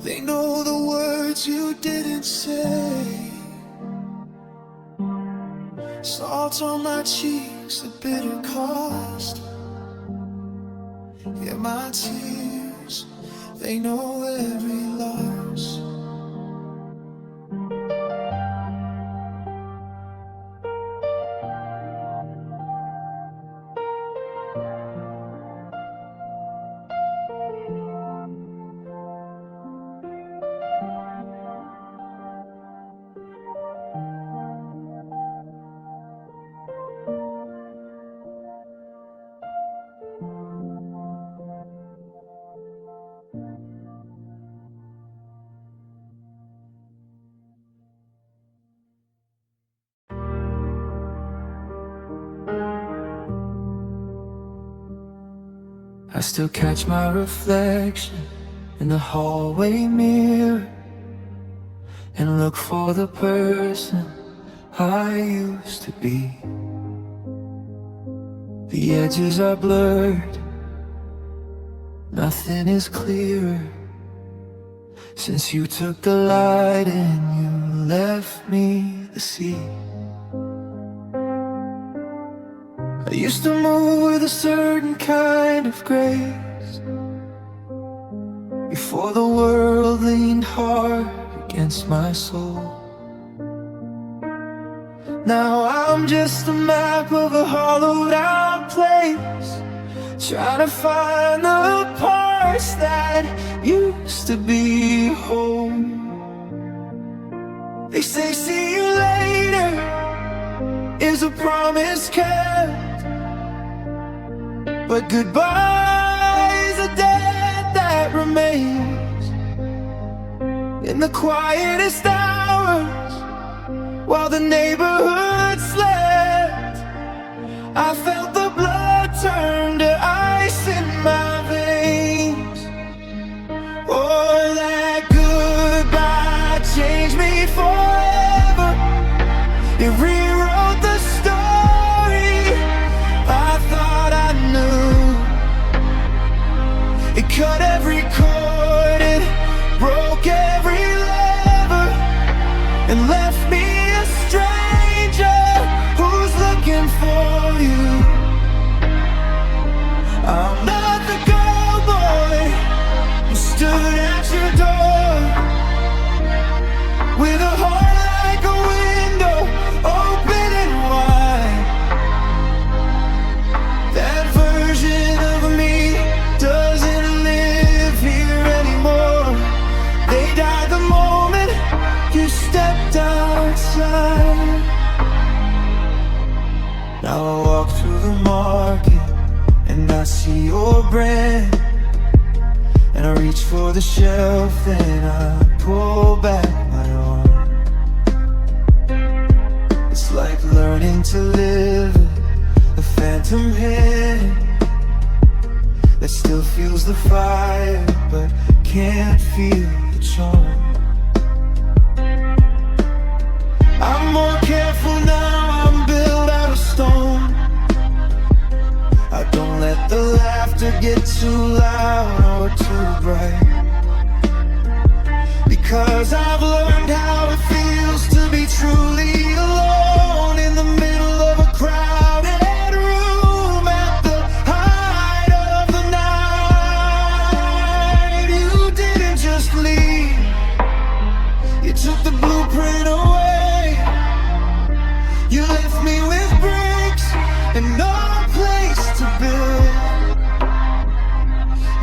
They know the words you didn't say. Salt on my cheeks, a bitter cost. Yeah, my tears, they know every loss. I still catch my reflection in the hallway mirror and look for the person I used to be. The edges are blurred, nothing is clearer since you took the light and you left me the sea. I used to move with a certain kind of grace before the world leaned hard against my soul. Now I'm just a map of a hollowed out place, trying to find the parts that used to be home. They say see you later is a promise kept, but goodbye is a debt that remains. in the quietest hours, while the neighborhood slept. I felt the blood turn to ice in my veins. Oh, that goodbye changed me forever. It rewrote the story I thought I knew. It cut every cord, it broke every lever, and left me a stranger who's looking for you. I'm not the girl boy who stood at your door, with a heart like a window, open and wide. That version of me doesn't live here anymore. They died the moment you stepped outside. Now I walk through the market and I see your brand, and I reach for the shelf and I pull back my arm. It's like learning to live a phantom head that still feels the fire but can't feel the charm. I'm more careful now, I'm built out of stone. I don't let the laughter get too loud or too bright, because I've learned how it feels to be truly alone in the middle of a crowded room at the height of the night. You didn't just leave, you took the blueprint away. You left me with bricks and no place to build.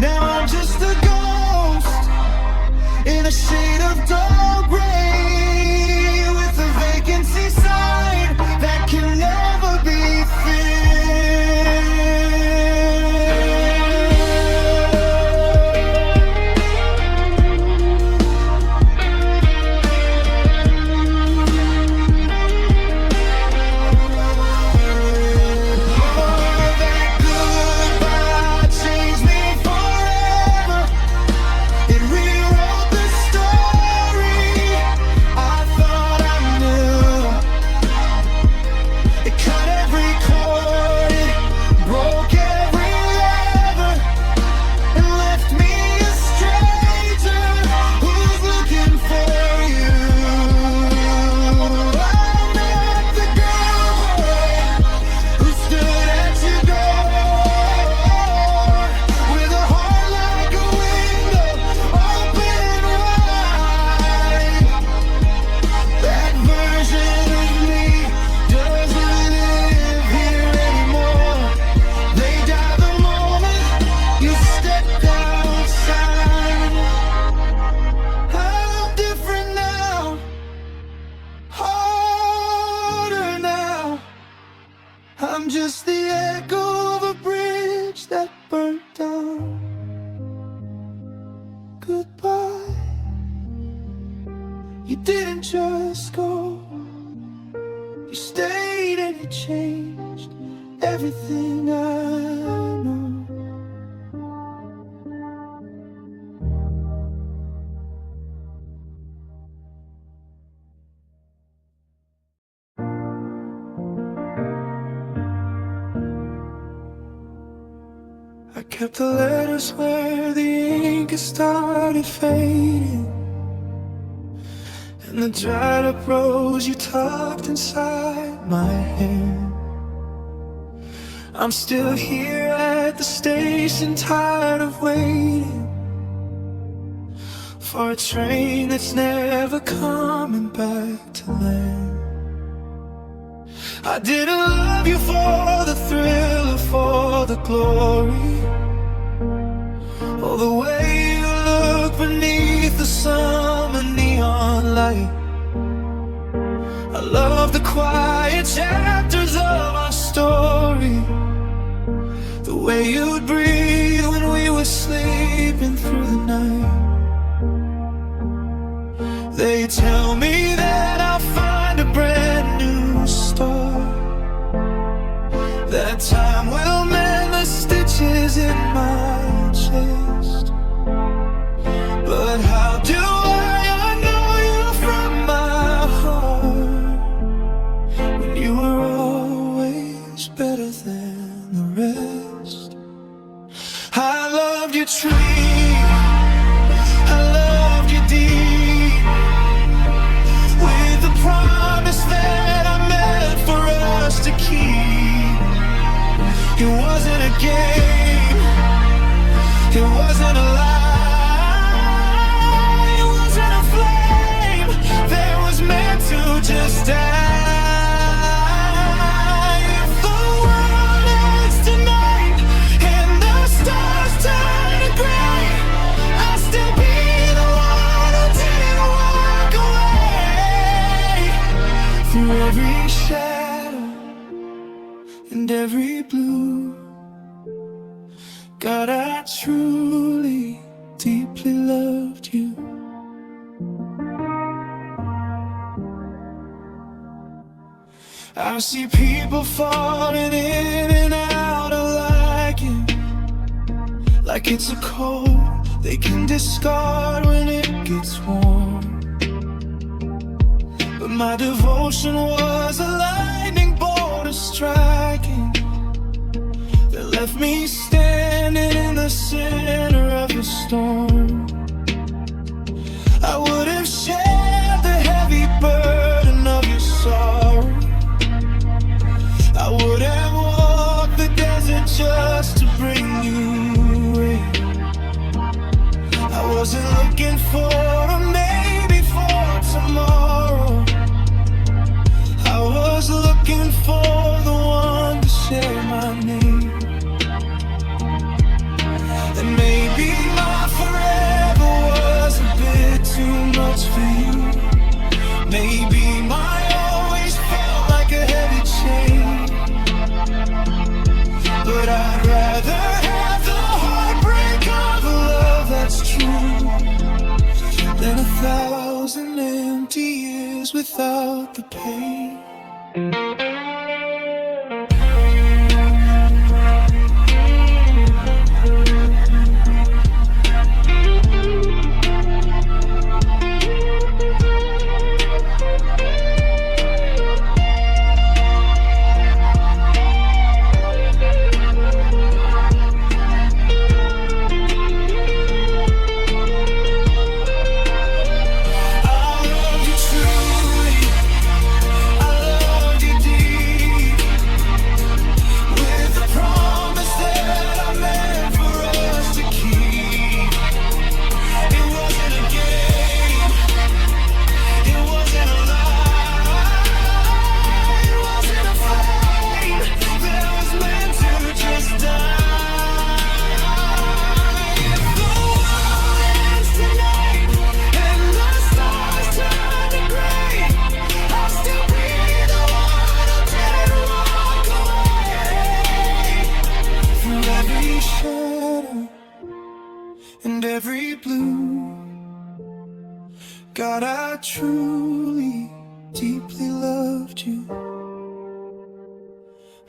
Now I'm just a ghost in a shade of dull gray, with a vacancy sign that can never be just the echo of a bridge that burnt down. Goodbye. You didn't just go, you stayed and you changed everything I know. I kept the letters where the ink had started fading, and the dried up rose you tucked inside my hand. I'm still here at the station, tired of waiting for a train that's never coming back to land. I didn't love you for the thrill or for the glory, or the way you look beneath the summer neon light. I love the quiet chapters of our story, the way you'd breathe when we were sleeping through the night. They tell me that I'll find a brand new start, that time will mend the stitches in my chest. But how do I know you from my heart, when you were always better than the rest? I loved you tree, I loved you deep, with the promise that I meant for us to keep. It wasn't a game, it wasn't a lie, it wasn't a flame that was meant to just die. If the world ends tonight and the stars turn to gray, I'll still be the one who didn't walk away. Through every shadow and every blue, God, I truly, deeply loved you. I see people falling in and out of liking, like it's a coat they can discard when it gets warm. But my devotion was a lightning bolt, a striking, that left me standing in the center of the storm. I would have shared the heavy burden of your sorrow, I would have walked the desert just to bring you rain. I wasn't looking for a maybe for tomorrow, I was looking for the one to share my name. And maybe my forever was a bit too much for you, maybe my always felt like a heavy chain. But I'd rather have the heartbreak of a love that's true than 1,000 empty years without the pain. And every blue, God, I truly, deeply loved you.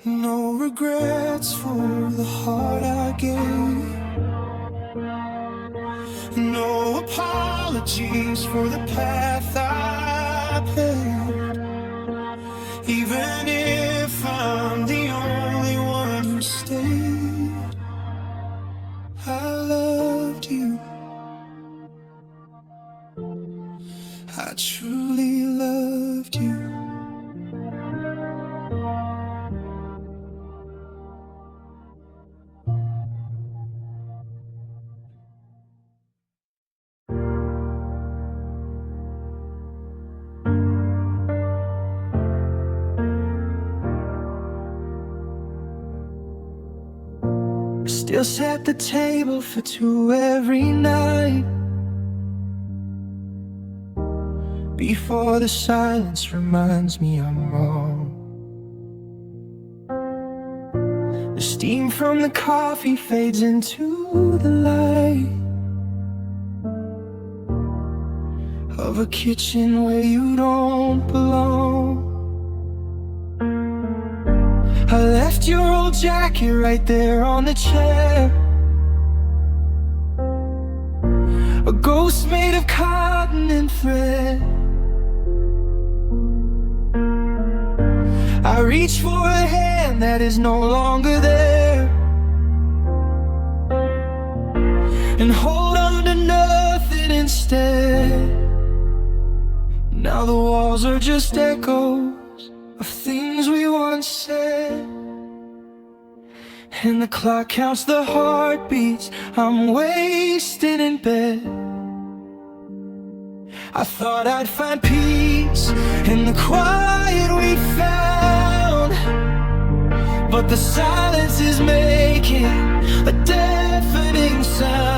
No regrets for the heart I gave, no apologies for the path I paved, even if I'm the only one who stayed. I loved you, I truly loved you. Still set the table for two every night, before the silence reminds me I'm wrong. The steam from the coffee fades into the light. of a kitchen where you don't belong. I left your old jacket right there on the chair, a ghost made of cotton and thread. I reach for a hand that is no longer there, and hold on to nothing instead. Now the walls are just echoes of things we once said, and the clock counts the heartbeats I'm wasting in bed. I thought I'd find peace in the quiet we found, but the silence is making a deafening sound.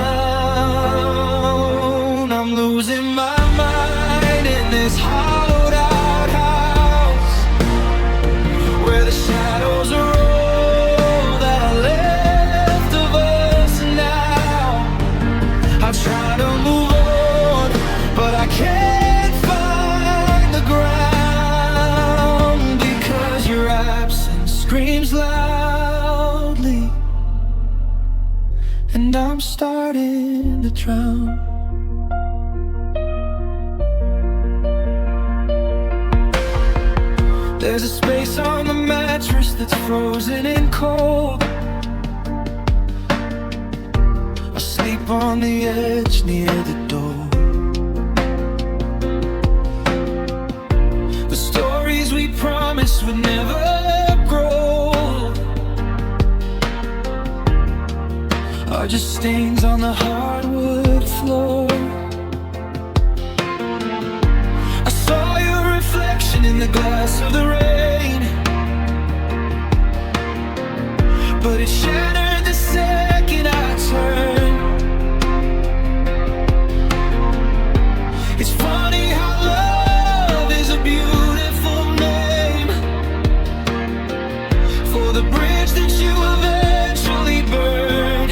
I'm losing my mind in this hollowed out house, where the shadows are all that are left of us now. I try to move on, but I can't find the ground, because your absence screams loudly, and I'm starting to drown. There's a space on the mattress that's frozen and cold. I sleep on the edge near the door. The stories we promised would never grow are just stains on the hardwood floor. I saw your reflection in the glass of the rain, but it shattered the second I turned. It's funny how love is a beautiful name for the bridge that you eventually burned.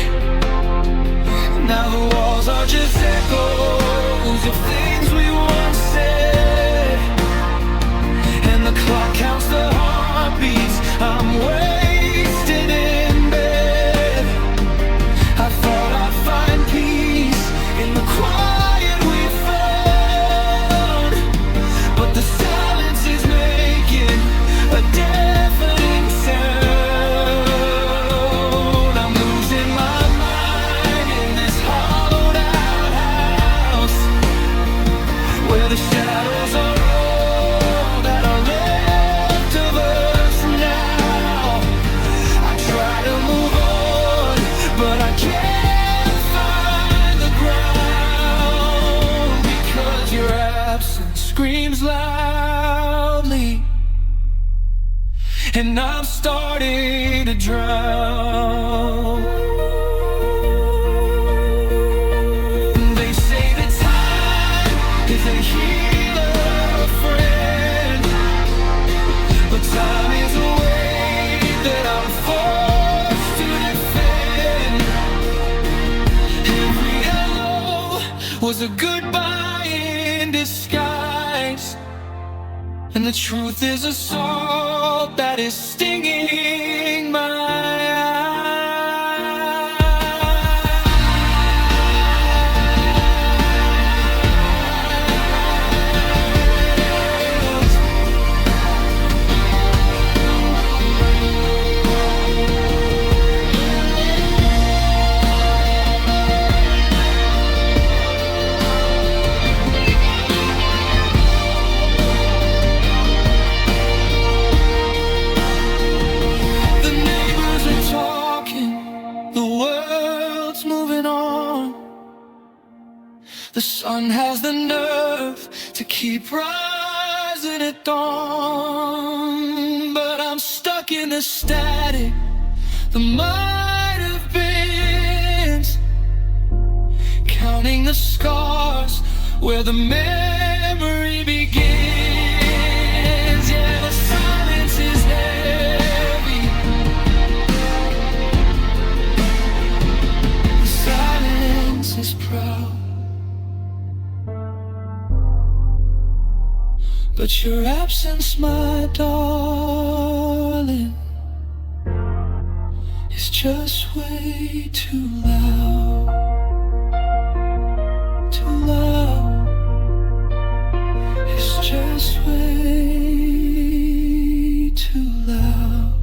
Now the walls are just echoes of things we once said, and the clock counts the heartbeats I'm wasting in bed. I thought I'd find peace in the quiet we found, but the silence is making a deafening sound. I'm losing my mind in this hollowed out house, where the shadows are all that are left of us now. I try to move on, but I can't find the ground, because your absence screams loudly, and I'm starting to drown. They say that time is a healer, friend, but time is a weight that I'm forced to defend. Every hello was a goodbye in disguise, and the truth is a salt that is stinging my The sun has the nerve to keep rising at dawn, but I'm stuck in the static, the might have been, counting the scars where the memory begins. Yeah, the silence is heavy, the silence is proud. but your absence, my darling, is just way too loud, too loud. It's just way too loud.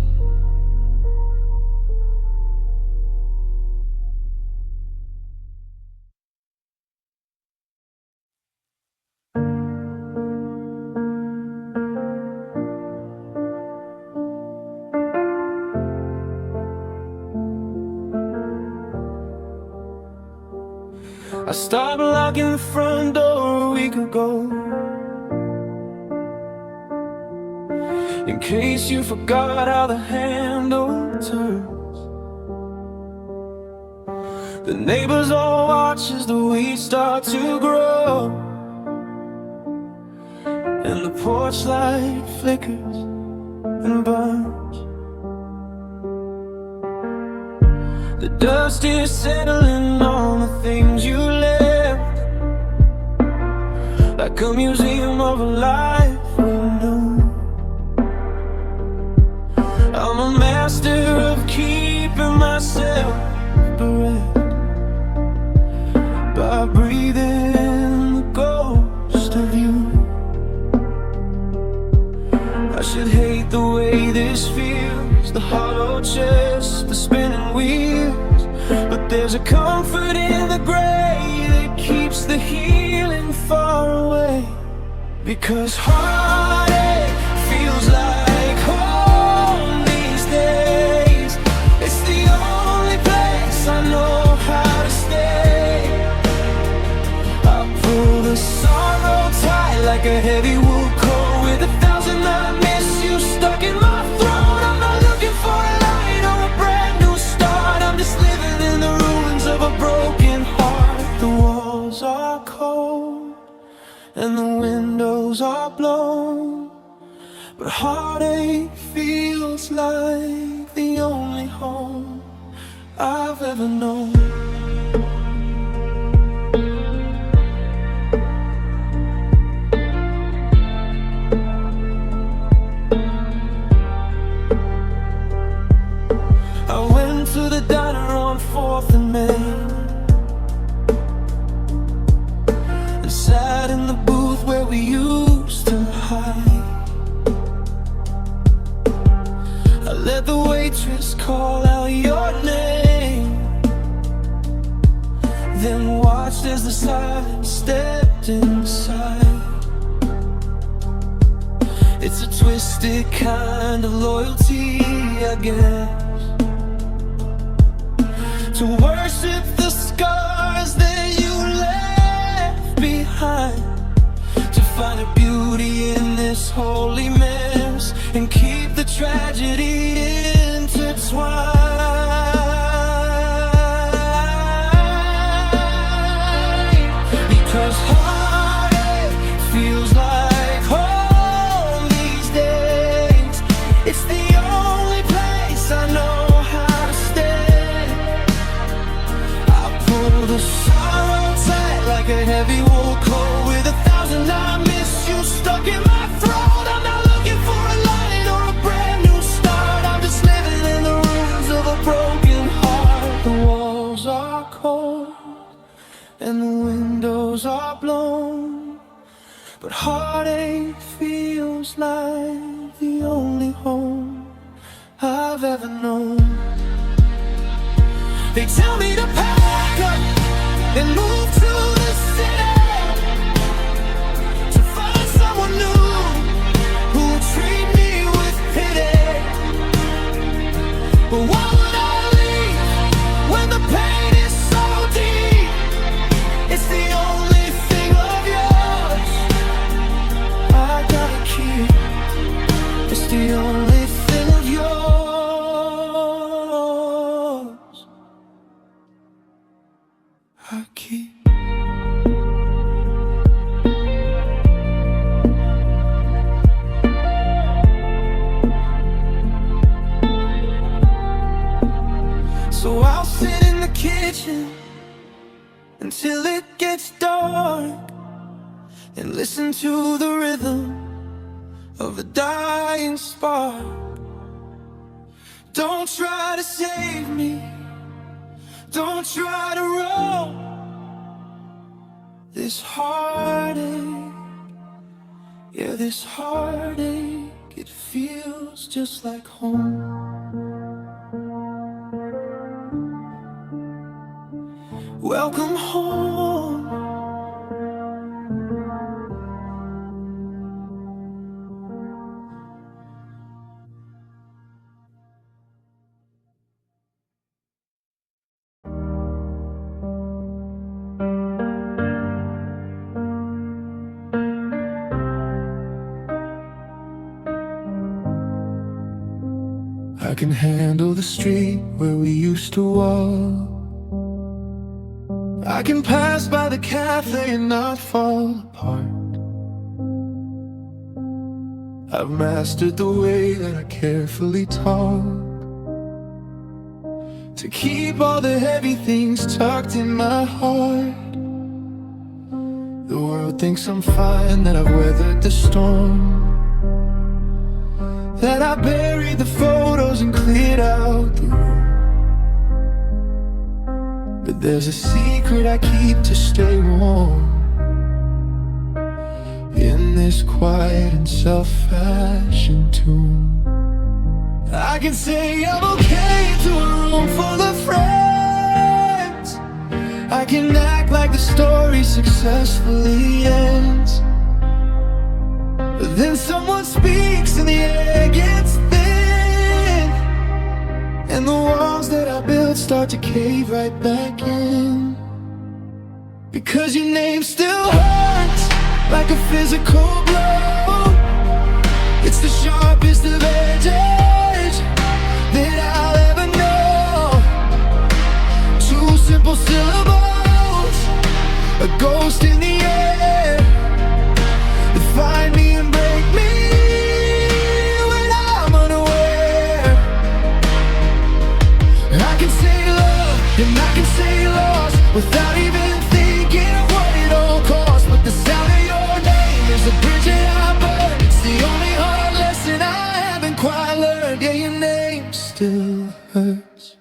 I stopped locking the front door a week ago, in case you forgot how the handle turns. The neighbors all watch as the weeds start to grow, and the porch light flickers and burns. The dust is settling on the things you left, like a museum of a life we knew. I'm a master of keeping myself bereft by breathing the ghost of you. I should hate the way this feels, the hollow chest, the spinning wheels, but there's a comfort in the gray that keeps the healing far away. Because heartache feels like home these days. It's the only place I know how to stay. I pull the sorrow tight like a heavy wool coat, with 1,000 I miss you stuck in my throat. I'm not looking for a light or a brand new start, I'm just living in the ruins of a broken heart. The walls are cold and the windows are blown, but heartache feels like the only home I've ever known. I went to the diner on 4th and Main, and sat in the booth where we used to hide. I let the waitress call out your name, then watched as the silence stepped inside. It's a twisted kind of loyalty, I guess, to worship the scars that you left behind, to find a beauty in this holy mess and keep the tragedy intertwined. Because heartache feels like home these days. It's the only place I know how to stay. I pull the sorrow tight like a heavy wool coat, with 1,000 I miss you stuck in my throat. I'm not looking for a light or a brand new start, I'm just living in the ruins of a broken heart. The walls are cold and the windows are blown, but heartache feels like the only home I've ever known. They tell me to pack up and move to the city, to find someone new who will treat me with pity. But why would I leave when the pain is so deep? It's the only thing of yours I gotta keep. It's the only thing of yours I keep. So I'll sit in the kitchen until it gets dark and listen to the rhythm of a dying spark. Don't try to save me, don't try to run. This heartache, yeah, this heartache, it feels just like home. Welcome home. I can handle the street where we used to walk. I can pass by the cafe and not fall apart. I've mastered the way that I carefully talk, to keep all the heavy things tucked in my heart. The world thinks I'm fine, that I've weathered the storm, that I buried the photos and cleared out the room. But there's a secret I keep to stay warm in this quiet and self-fashioned tune. I can say I'm okay to a room full of friends. I can act like the story successfully ends. But then someone speaks and the air gets thin, and the walls that I built start to cave right back in. Because your name still hurts like a physical blow. It's the sharpest of edges that I'll ever know. Two simple syllables, a ghost in the air, that find me and break me when I'm unaware. I can say love and I can say lost without even thinking of what it all costs. But the sound of your name is a bridge that I burn. It's the only hard lesson I haven't quite learned. Yeah, your name still hurts.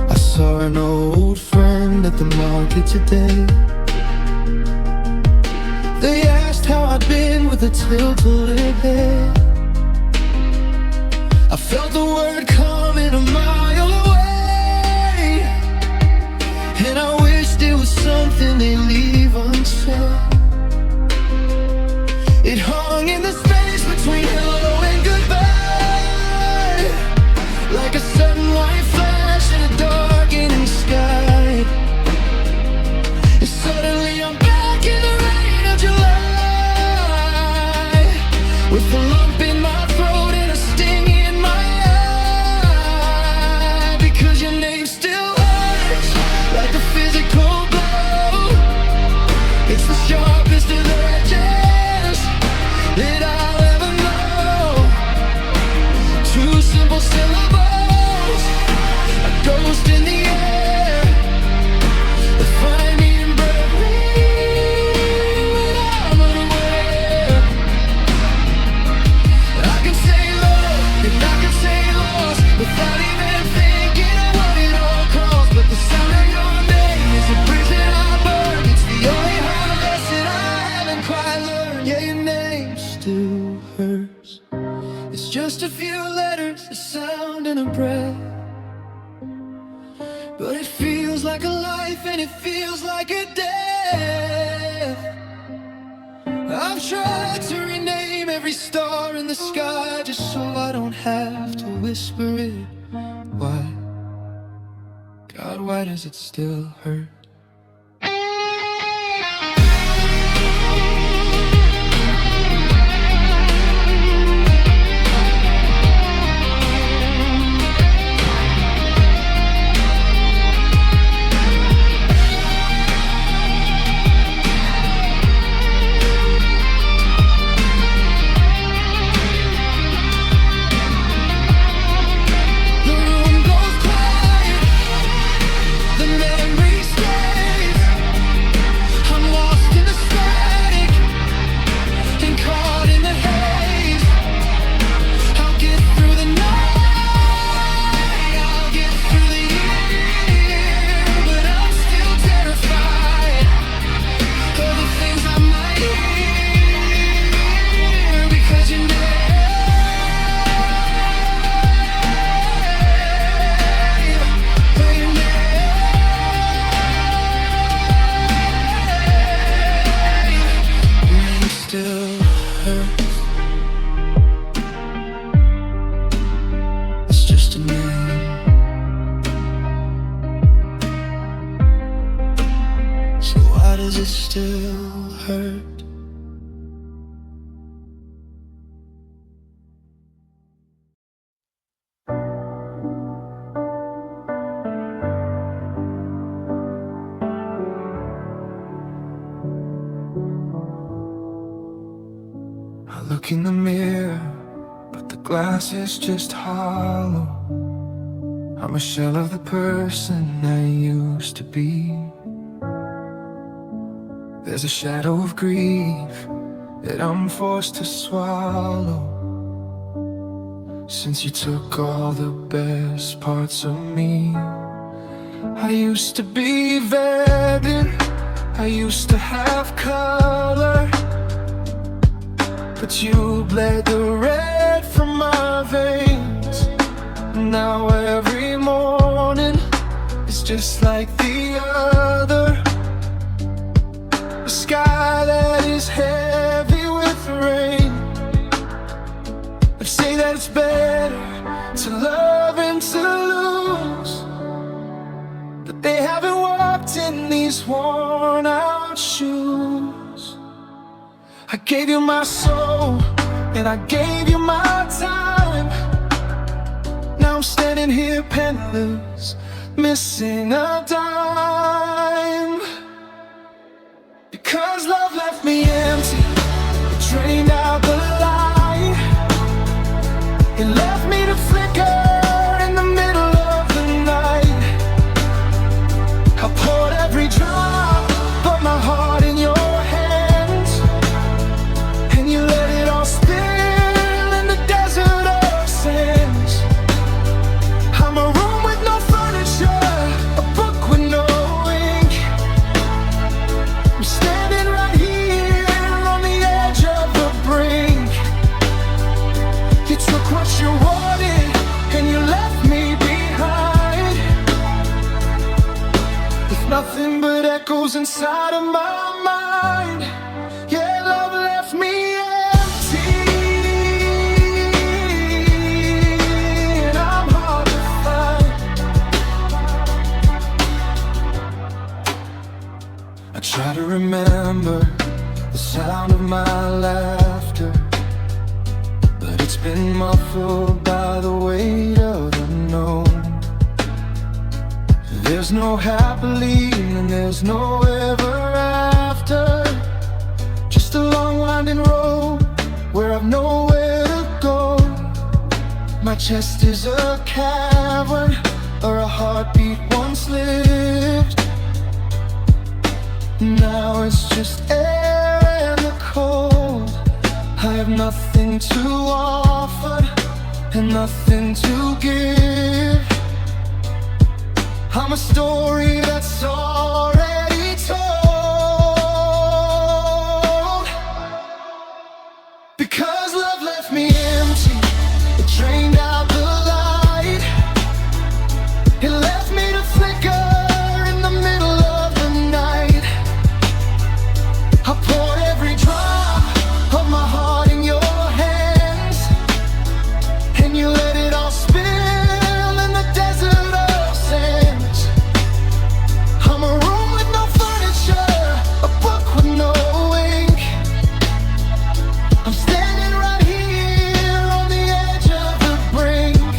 I saw an old friend at the market today. They asked how I'd been with a tilted head. I felt the word coming a mile away, and I wished it was something they leave unsaid. It hung in the space between hello and goodbye, like a sudden white flash in a darkening sky. And suddenly I'm back in the rain of July, with a lump in my throat and a sting in my eye. Because your name still hurts like a physical blow. It's the sharpest of the edges that I'll ever know. Two simple syllables, a ghost in the air, that find me and break me when I'm unaware. I can say love and I can say lost without even thinking of what it all costs. But the sound of your name is a bridge that I burn. It's the only hard lesson I haven't quite learned. Yeah, your name still hurts. It's just a few letters, a sound and a breath, but it feels like a life and it feels like a death. I've tried to rename every star in the sky just so I don't have to whisper it. Why? God, why does it still hurt? The room goes quiet. still hurt. I look in the mirror, but the glass is just hollow. I'm a shell of the person I used to be. There's a shadow of grief that I'm forced to swallow, since you took all the best parts of me. I used to be verdant, I used to have color, but you bled the red from my veins. Now every morning is just like the other. A sky that is heavy with rain. I'd say that it's better to love and to lose, but they haven't walked in these worn out shoes. I gave you my soul, and I gave you my time. Now I'm standing here penniless, missing a dime. Because love left me empty, it drained out the light. It left me to flicker in the middle of the night. I poured every drop of my heart in your hands, and you let it all spill in the desert of sands. I'm a room with no furniture, a book with no ink. I'm standing right here on the edge of the brink. You took what you wanted and you left me behind, with nothing but echoes inside of my mind. Yeah, love left me empty, and I'm hard to find. I try to remember the sound of my laughter, but it's been muffled by the weight of the unknown. There's no happily and there's no ever after, just a long winding road where I've nowhere to go. My chest is a cavern or a heartbeat once lived. Now it's just air and the cold. I have nothing to offer and nothing to give. I'm a story that's already told. Because love left me empty, it drained out the light. It left me to flicker in the middle of the night. I poured every drop of my heart in your hands, and you let it all spill in the desert of sands. I'm a room with no furniture, a book with no ink. I'm standing right here on the edge of the brink.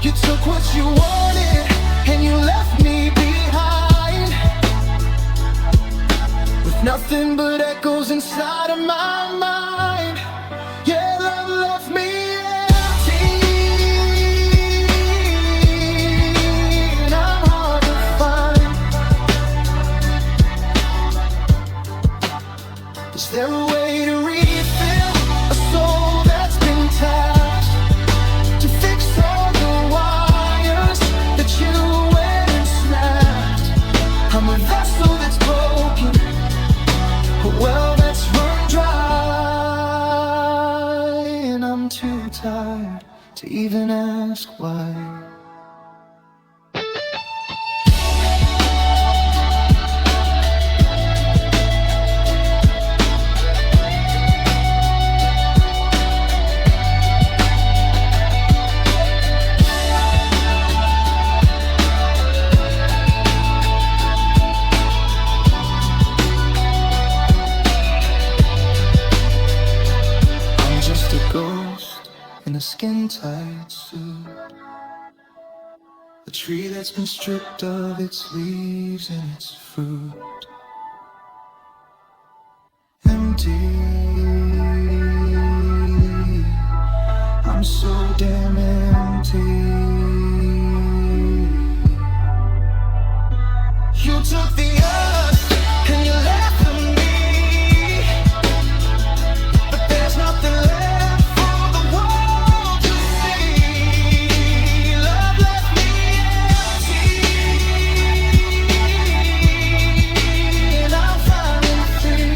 You took what you wanted and you left me behind, with nothing but echoes inside of my mind. Yeah, love left me empty, and I'm hard to find. Is there a way to refill a soul that's been touched, to fix all the wires that you went and snapped? I'm a vessel that's broken, a well that's run dry, and I'm too tired to even ask why. skin tight suit, a tree that's been stripped of its leaves and its fruit. Empty, I'm so damn empty. You took the earth and you left for me, but there's nothing left for the world to see. Love left me empty, and I'm finally free.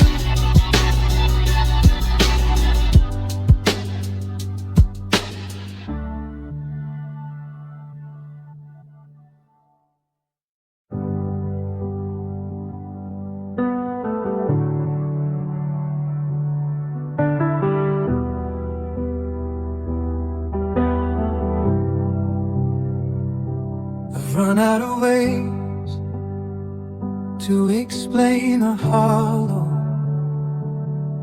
I've run out of ways to explain the hollow.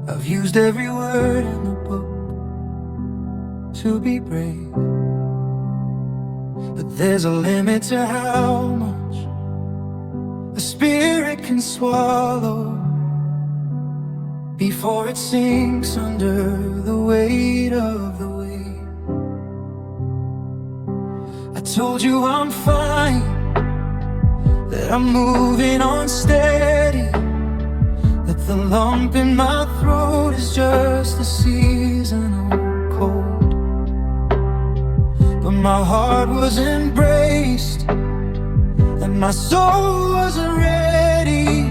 I've used every word in the book to be brave, but there's a limit to how much a spirit can swallow before it sinks under the weight of the weight. I told you I'm fine, that I'm moving on steady, that the lump in my throat is just a seasonal cold. But my heart was embraced, and my soul wasn't ready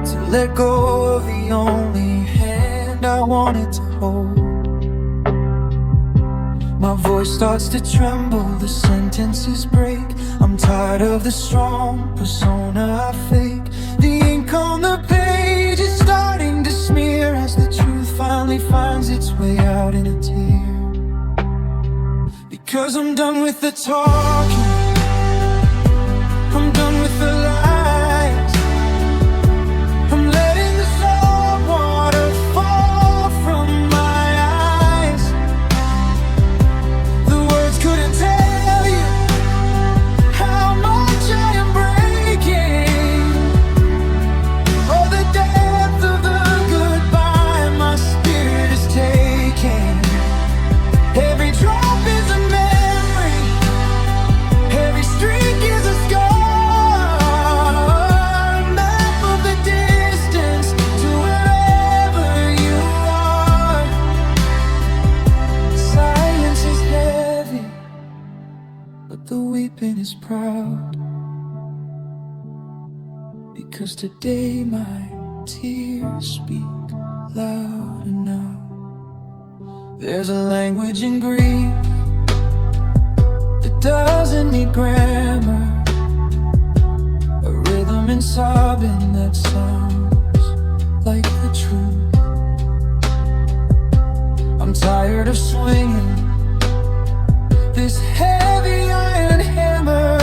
to let go of the only hand I wanted to hold. My voice starts to tremble, the sentences break. I'm tired of the strong persona I fake. The ink on the page is starting to smear as the truth finally finds its way out in a tear. Because I'm done with the talking, I'm done with the lies, I'm letting the salt water fall from my eyes. The words couldn't tell you how much I am breaking, or the depth of the goodbye my spirit is taking. Every drop is a memory, every streak is a scar, a map of the distance to wherever you are. Silence is heavy, but the weeping is proud, because today my tears speak louder now. There's a language in Greek that doesn't need grammar, a rhythm in sobbing that sounds like the truth. I'm tired of swinging this heavy iron hammer,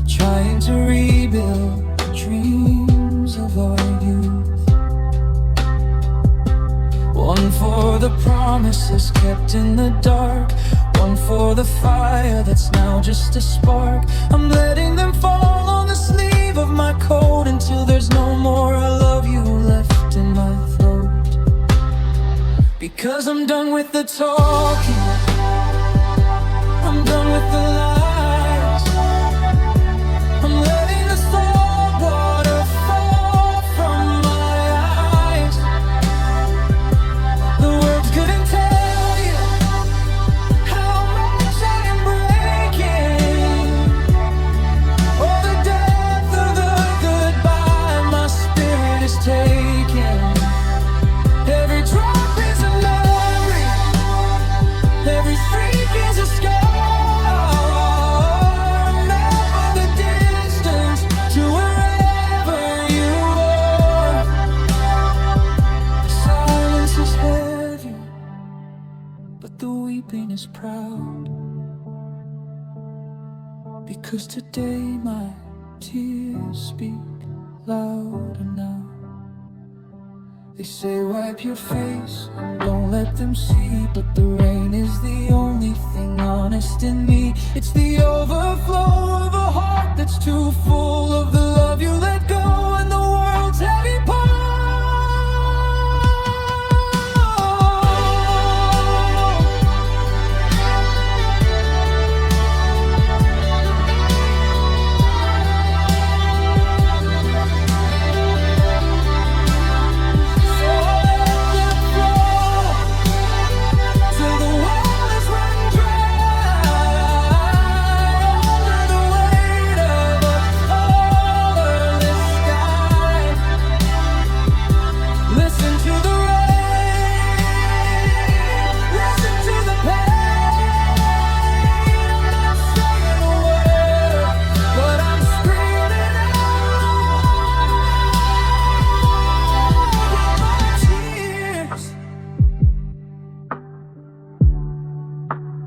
trying to rebuild the dreams of our youth. One for the promises kept in the dark, one for the fire that's now just a spark. I'm letting them fall on the sleeve of my coat until there's no more I love you left in my throat. Because I'm done with the talking, I'm done with the lies, I'm letting the salt water fall from my eyes. The words couldn't tell you how much I am breaking, or the depth of the goodbye my spirit is taking. Every drop is a memory, every streak is a scar, a map of the distance to wherever you are. Silence is heavy, but the weeping is proud, because today my tears speak louder now. They say wipe your face and don't let them see, but the rain is the only thing honest in me. It's the overflow of a heart that's too full of the love you let go and the world's heavy part.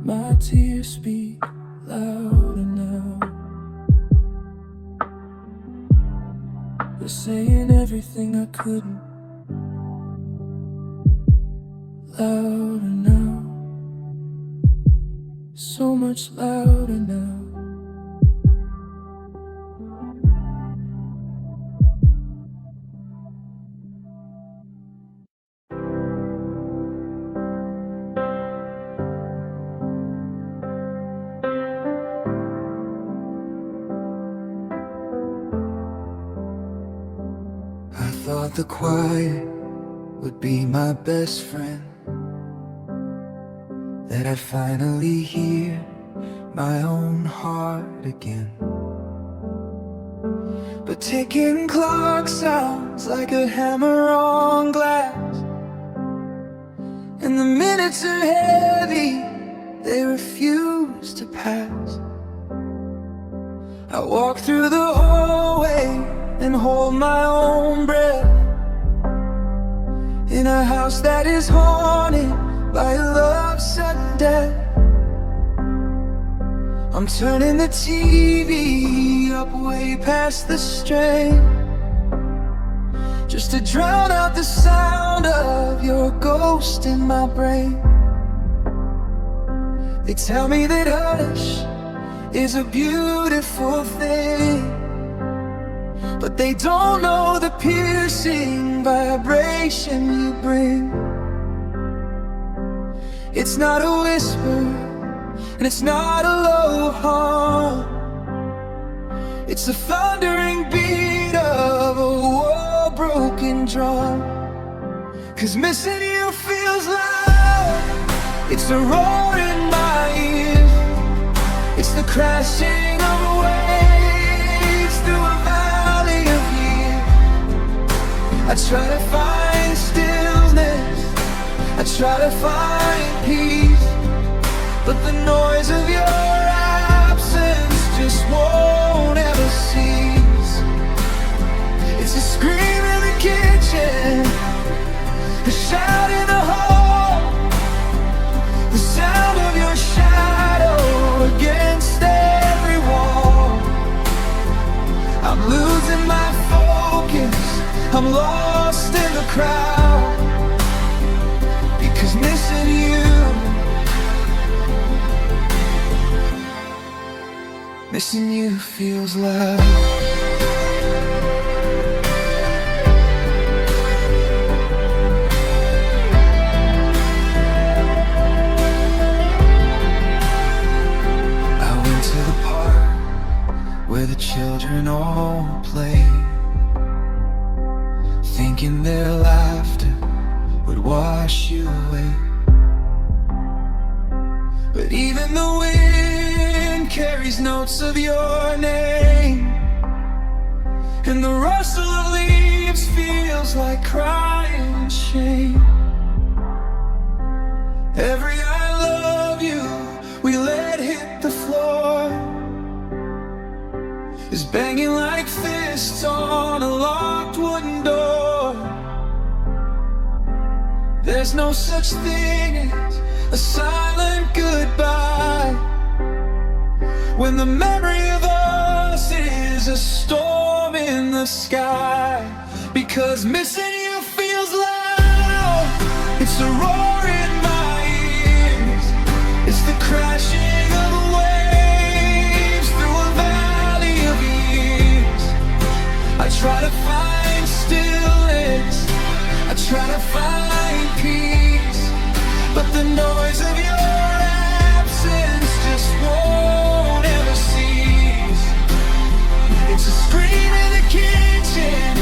My tears speak louder now. They're saying everything I couldn't. Louder now. So much louder now. I thought the quiet would be my best friend, that I'd finally hear my own heart again. But ticking clock sounds like a hammer on glass, and the minutes are heavy, they refuse to pass. I walk through the hallway and hold my own breath, in a house that is haunted by love's sudden death. I'm turning the TV up way past the strain, just to drown out the sound of your ghost in my brain. They tell me that hush is a beautiful thing, but they don't know the piercing vibration you bring. It's not a whisper, and it's not a low hum. It's the thundering beat of a war-broken drum. 'Cause missing you feels loud. It's a roar in my ears. It's the crashing of waves through a valley of years. I try to find stillness, I try to find peace, but the noise of your absence just won't ever cease. It's a scream in the kitchen, a shout in the hall, the sound of your shadow against every wall. I'm losing my focus, I'm lost in the crowd, because missing you, missing you feels loud. I went to the park where the children all play, thinking their laughter would wash you away. But even the wind carries notes of your name, and the rustle of leaves feels like crying shame. Every I love you we let hit the floor is banging like fists on a locked wooden door. There's no such thing as a silent goodbye, when the memory of us is a storm in the sky. Because missing you feels like It's a roar in my ears. It's the crashing of waves through a valley of years. I try to find stillness, I try to find peace, but the noise of your absence just won't ever cease. It's a scream in the kitchen,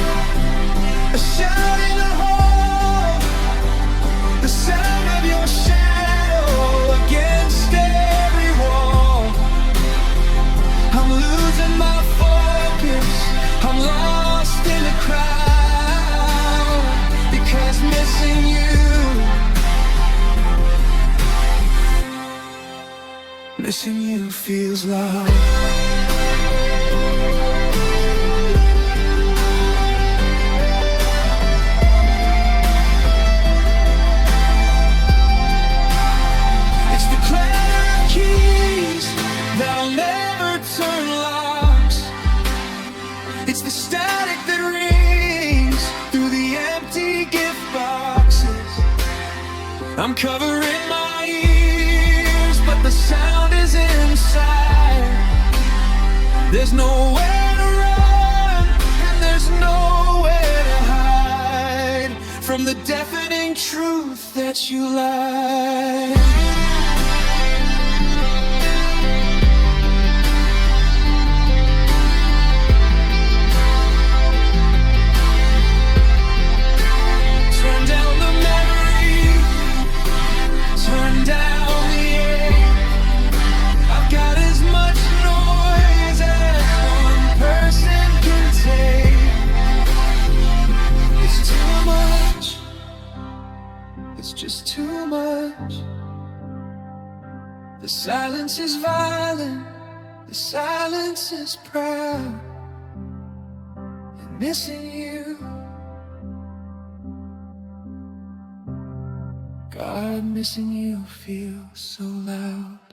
a shout in the hall, the sound of your shadow against every wall. I'm losing my focus, I'm lost in the crowd, because missing you feels loud. It's the clatter of keys that'll never turn locks. It's the static that rings through the empty gift boxes. I'm covering my ears, but the sound is inside. There's nowhere to run, and there's nowhere to hide from the deafening truth that you lie. It's just too much. The silence is violent, the silence is proud, and missing you, God, missing you feels so loud.